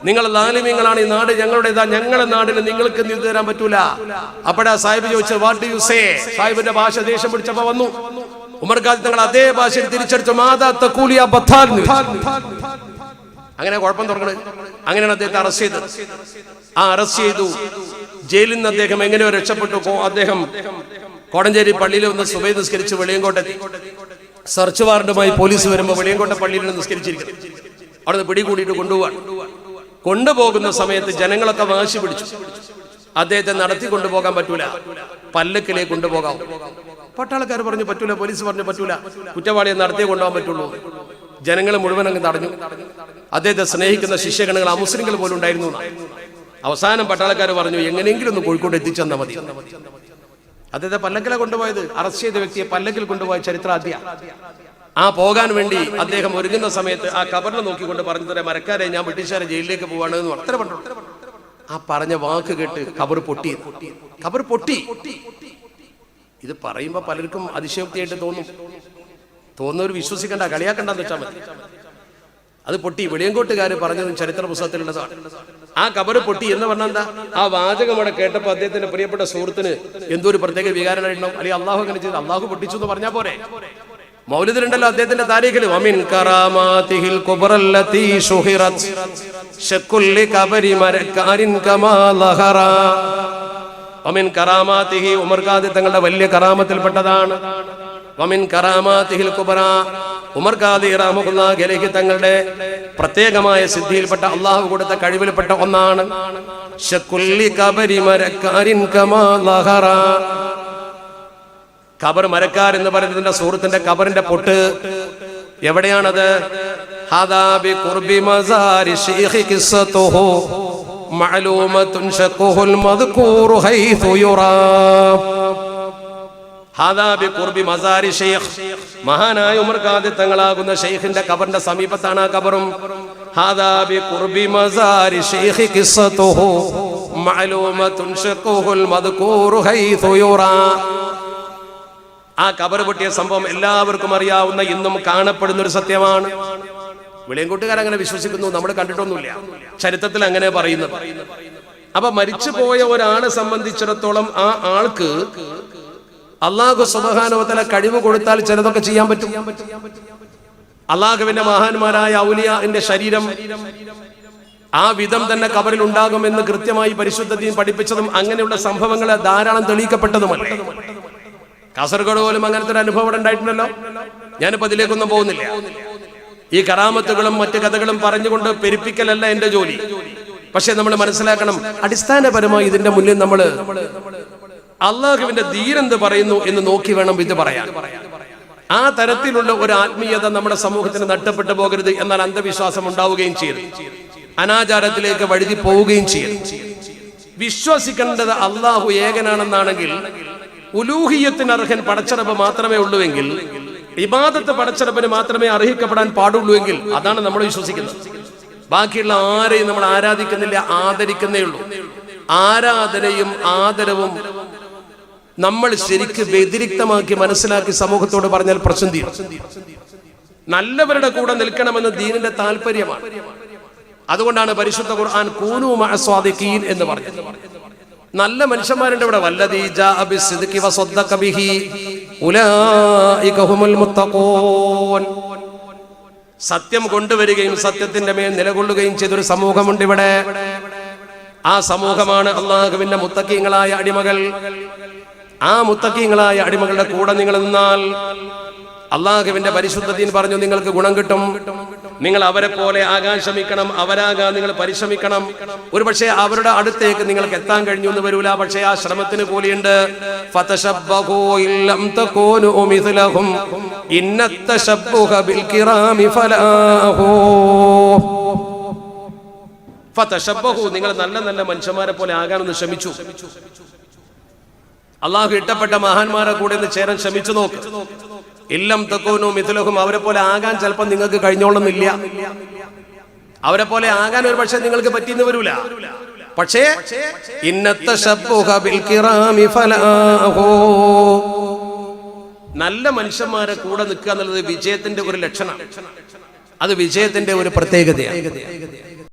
നിങ്ങൾ ലാലിമ്യങ്ങളാണ്, ഈ നാട് ഞങ്ങളുടേതാ, ഞങ്ങളുടെ നാടിന് നിങ്ങൾക്ക് നികുതി തരാൻ പറ്റൂല. അപ്പോഴാ സാഹിബ് ചോദിച്ചത്, വാട്ട് ഡു യു സേ? സാഹിബിന്റെ ഭാഷ ദേഷ്യം പിടിച്ചപ്പോ വന്നു. ഉമർ ഖാദി തങ്ങൾ അതേ ഭാഷയിൽ തിരിച്ചടിച്ചു, മാതാ തഖൂലിയ ബത്താൽ. അങ്ങനെ കുഴപ്പം തുടങ്ങണത്. അങ്ങനെയാണ് അദ്ദേഹത്തെ അറസ്റ്റ് ചെയ്തത്. അറസ്റ്റ് ചെയ്തു. ജയിലിൽ നിന്ന് അദ്ദേഹം എങ്ങനെയോ രക്ഷപ്പെട്ടു. അദ്ദേഹം കോടഞ്ചേരി പള്ളിയിൽ ഒന്ന് സുബഹി നിസ്കരിച്ച് വെളിയങ്കോട്ടെത്തി. സെർച്ച് വാറന്റുമായി പോലീസ് വരുമ്പോൾ വെളിയങ്കോട്ടെ പള്ളിയിൽ നിന്ന് നിസ്കരിച്ചിരിക്കുന്നു. അവിടുന്ന് പിടികൂടിയിട്ട് കൊണ്ടുപോകുന്ന സമയത്ത് ജനങ്ങളൊക്കെ വാശി പിടിച്ചു. അദ്ദേഹത്തെ നടത്തി കൊണ്ടുപോകാൻ പറ്റൂല, പല്ലക്കിലേക്ക് കൊണ്ടുപോകാം. പട്ടാളക്കാർ പറഞ്ഞു പറ്റൂല, പോലീസ് പറഞ്ഞു പറ്റൂല, കുറ്റവാളിയെ നടത്തിയേ കൊണ്ടുപോകാൻ പറ്റുള്ളൂ. ജനങ്ങൾ മുഴുവൻ അങ്ങ് തടഞ്ഞു. അദ്ദേഹത്തെ സ്നേഹിക്കുന്ന ശിഷ്യഗണങ്ങൾ അമുസ്ലിങ്ങൾ പോലും ഉണ്ടായിരുന്നു. അവസാനം പട്ടാളക്കാർ പറഞ്ഞു, എങ്ങനെയെങ്കിലും ഒന്ന് കോഴിക്കോട് എത്തിച്ചെന്നാൽ മതി. അദ്ദേഹത്തെ പല്ലക്കിലെ കൊണ്ടുപോയത്, അറസ്റ്റ് ചെയ്ത വ്യക്തിയെ പല്ലക്കിൽ കൊണ്ടുപോയ ചരിത്രാദ്യ. പോകാൻ വേണ്ടി അദ്ദേഹം ഒരുങ്ങുന്ന സമയത്ത് ആ കബറിനെ നോക്കിക്കൊണ്ട് പറഞ്ഞു, തരാം മരക്കാരെ, ഞാൻ ബ്രിട്ടീഷുകാരെ ജയിലിലേക്ക് പോവാണ് എന്ന് അത്ര പറഞ്ഞു. പറഞ്ഞ വാക്ക് കേട്ട് കബർ പൊട്ടി. ഇത് പറയുമ്പോ പലർക്കും അതിശയോക്തിയായിട്ട് തോന്നുന്നവർ വിശ്വസിക്കണ്ട, കളിയാക്കണ്ടെന്ന് വെച്ചാൽ മതി. അത് പൊട്ടി. വെളിയങ്കോട്ടുകാര് പറഞ്ഞതും ചരിത്ര പുസ്തകത്തിലുള്ളതാണ്. കബറ് പൊട്ടി എന്ന് പറഞ്ഞാൽ എന്താ? വാചകം അവിടെ കേട്ടപ്പോ അദ്ദേഹത്തിന്റെ പ്രിയപ്പെട്ട സുഹൃത്തിന് എന്തോ ഒരു പ്രത്യേക വികാരം ഉണ്ടാവും. അല്ലെങ്കിൽ അള്ളാഹു അങ്ങനെ ചെയ്തു, അള്ളാഹു പൊട്ടിച്ചു എന്ന് പറഞ്ഞാൽ പോരെ. മൗലിദിലുണ്ടല്ലോ അദ്ദേഹത്തിന്റെ താരീഖിൽ, വമിൻ കറാമാതിഹിൽ കുബ്റല്ലതി ശുഹിറത് ശക്കുല്ലി ഖബരി മരകാരിൻ കമാ ലഹറ. വമിൻ കറാമാതിഹി, ഉമർ ഖാദി തങ്ങളുടെ വലിയ കറാമത്തിൽപ്പെട്ടതാണ്. വമിൻ കറാമാതിഹിൽ കുബ്റ, ഉമർ ഖാദി റഹ്മത്തുള്ളാഹി അലൈഹി തങ്ങളുടെ പ്രത്യേകമായ സിദ്ധിയിൽപ്പെട്ട, അള്ളാഹു കൊടുത്ത കഴിവിൽപ്പെട്ട ഒന്നാണ് ശക്കുല്ലി ഖബരി മരകാരിൻ കമാ ലഹറ. ഖബർ മരക്കാർ എന്ന് പറയുന്നതിന്റെ സുഹൃത്തിന്റെ ഖബറിന്റെ പൊട്ട് എവിടെയാണത്? ഹാദാ ബി ഖുർബി മസാരി ശൈഖി ഖിസ്സതുഹു മഅലൂമത്തുൻ ശഖുൽ മദ്കൂറു ഹൈതു യുറാ. ഹാദാ ബി ഖുർബി മസാരി ശൈഖ്, മഹാനായ ഉമർ ഖാദി തങ്ങളാകുന്ന ശൈഖിന്റെ ഖബറിന്റെ സമീപത്താണ് ആ ഖബറും. ഹാദാ ബി ഖുർബി മസാരി ശൈഖി ഖിസ്സതുഹു മഅലൂമത്തുൻ ശഖുൽ മദ്കൂറു ഹൈതു യുറാ. ഖബർ പൊട്ടിയ സംഭവം എല്ലാവർക്കും അറിയാവുന്ന, ഇന്നും കാണപ്പെടുന്ന ഒരു സത്യമാണ്. വെളിയങ്കോട്ടുകാർ അങ്ങനെ വിശ്വസിക്കുന്നു, നമ്മൾ കണ്ടിട്ടൊന്നുമില്ല, ചരിത്രത്തിൽ അങ്ങനെ പറയുന്നത്. അപ്പൊ മരിച്ചുപോയ ഒരാളെ സംബന്ധിച്ചിടത്തോളം ആ ആൾക്ക് അല്ലാഹു സുബ്ഹാനഹു വ തആല കഴിവ് കൊടുത്താൽ ചിലതൊക്കെ ചെയ്യാൻ പറ്റും. അല്ലാഹുവിന്റെ മഹാന്മാരായ ഔലിയാന്റെ ശരീരം വിധം തന്നെ ഖബറിൽ ഉണ്ടാകുമെന്ന് കൃത്യമായി പരിശുദ്ധ ദീൻ പഠിപ്പിച്ചതും അങ്ങനെയുള്ള സംഭവങ്ങൾ ധാരാളം തെളിയിക്കപ്പെട്ടതുമല്ലേ. കാസർഗോഡ് പോലും അങ്ങനത്തെ ഒരു അനുഭവം ഉണ്ടായിട്ടുണ്ടല്ലോ. ഞാനിപ്പോ അതിലേക്കൊന്നും പോകുന്നില്ല. ഈ കറാമത്തുകളും മറ്റു കഥകളും പറഞ്ഞുകൊണ്ട് പെരുപ്പിക്കലല്ല എന്റെ ജോലി. പക്ഷെ നമ്മൾ മനസ്സിലാക്കണം, അടിസ്ഥാനപരമായി ഇതിന്റെ മുന്നിൽ നമ്മൾ അള്ളാഹുവിന്റെ ദീൻ എന്ത് പറയുന്നു എന്ന് നോക്കി വേണം ഇത് പറയാൻ. തരത്തിലുള്ള ഒരു ആത്മീയത നമ്മുടെ സമൂഹത്തിന് നഷ്ടപ്പെട്ടു പോകരുത്. എന്നാൽ അന്ധവിശ്വാസം ഉണ്ടാവുകയും ചെയ്യരുത്, അനാചാരത്തിലേക്ക് വഴുതി പോവുകയും ചെയ്യരുത്. വിശ്വസിക്കേണ്ടത് അള്ളാഹു ഏകനാണെന്നാണെങ്കിൽ, ഉലൂഹിയത്തിന് അർഹൻ പടച്ചറബ് മാത്രമേ ഉള്ളൂവെങ്കിൽ, ഇബാദത്ത് പടച്ചറബിന് മാത്രമേ അർഹിക്കപ്പെടാൻ പാടുള്ളൂ എങ്കിൽ അതാണ് നമ്മൾ വിശ്വസിക്കുന്നത്. ബാക്കിയുള്ള ആരെയും നമ്മൾ ആരാധിക്കുന്നില്ല, ആദരിക്കുന്നേ ഉള്ളൂ. ആരാധനയും ആദരവും നമ്മൾ ശരിക്ക് വ്യതിരിക്തമാക്കി മനസ്സിലാക്കി സമൂഹത്തോട് പറഞ്ഞാൽ പ്രശ്നം തീരും. നല്ലവരുടെ കൂടെ നിൽക്കണമെന്ന് ദീനിന്റെ താല്പര്യമാണ്. അതുകൊണ്ടാണ് പരിശുദ്ധ ഖുർആൻ കൂനൂ മഅ സ്വാദിഖീൻ എന്ന് പറഞ്ഞത്. നല്ല മനുഷ്യന്മാരുണ്ട് ഇവിടെ. വല്ലദീ ജാഅ ബിസ്സിദ്ഖി വസദ്ദഖ ബിഹി ഉലൈക ഹുമുൽ മുത്തഖൂൻ. സത്യം കൊണ്ടുവരികയും സത്യത്തിന്റെ മേൽ നിലകൊള്ളുകയും ചെയ്തൊരു സമൂഹമുണ്ട് ഇവിടെ. ആ സമൂഹമാണ് അല്ലാഹുവിന്റെ മുത്തഖീങ്ങളായ അടിമകൾ. ആ മുത്തഖീങ്ങളായ അടിമകളുടെ കൂടെ നിങ്ങൾ നിന്നാൽ അള്ളാഹുവിന്റെ പരിശുദ്ധ ദീൻ പറഞ്ഞു നിങ്ങൾക്ക് ഗുണം കിട്ടും. നിങ്ങൾ അവരെ പോലെ ആകാൻ ശ്രമിക്കണം, അവരാകാൻ നിങ്ങൾ പരിശ്രമിക്കണം. ഒരു പക്ഷേ അവരുടെ അടുത്തേക്ക് നിങ്ങൾക്ക് എത്താൻ കഴിഞ്ഞു എന്ന് വരൂല, പക്ഷേ ആ ശ്രമത്തിന് കൂലിയുണ്ട്. ഫതശബ്ബഹു ഇല്ലം തകൂനു മിസ്ലഹും ഇന്നത്തശബ്ബുഹ ബിൽ കിറാമി ഫലാഹു. ഫതശബ്ബഹു നിങ്ങൾ നല്ല നല്ല മനുഷ്യന്മാരെ പോലെ ആകാനൊന്ന് ശ്രമിച്ചു. അള്ളാഹു ഇഷ്ടപ്പെട്ട മഹാന്മാരെ കൂടെ ഒന്ന് ചേരാൻ ശ്രമിച്ചു നോക്ക്. ഇല്ലം തകൂനു മിസ്ലഹും അവരെ പോലെ ആകാൻ ചിലപ്പോൾ നിങ്ങൾക്ക് കഴിഞ്ഞോളുന്നില്ല. അവരെ പോലെ ആകാൻ ഒരു പക്ഷേ നിങ്ങൾക്ക് പറ്റിയെന്ന് വരൂല. പക്ഷേ ഇന്നത്തശബ്ബുഹ ബിൽ കിറാമി ഫലാഹു. നല്ല മനുഷ്യന്മാരെ കൂടെ നിൽക്കുക എന്നുള്ളത് വിജയത്തിന്റെ ഒരു ലക്ഷണം. അത് വിജയത്തിന്റെ ഒരു പ്രത്യേകതയാണ്.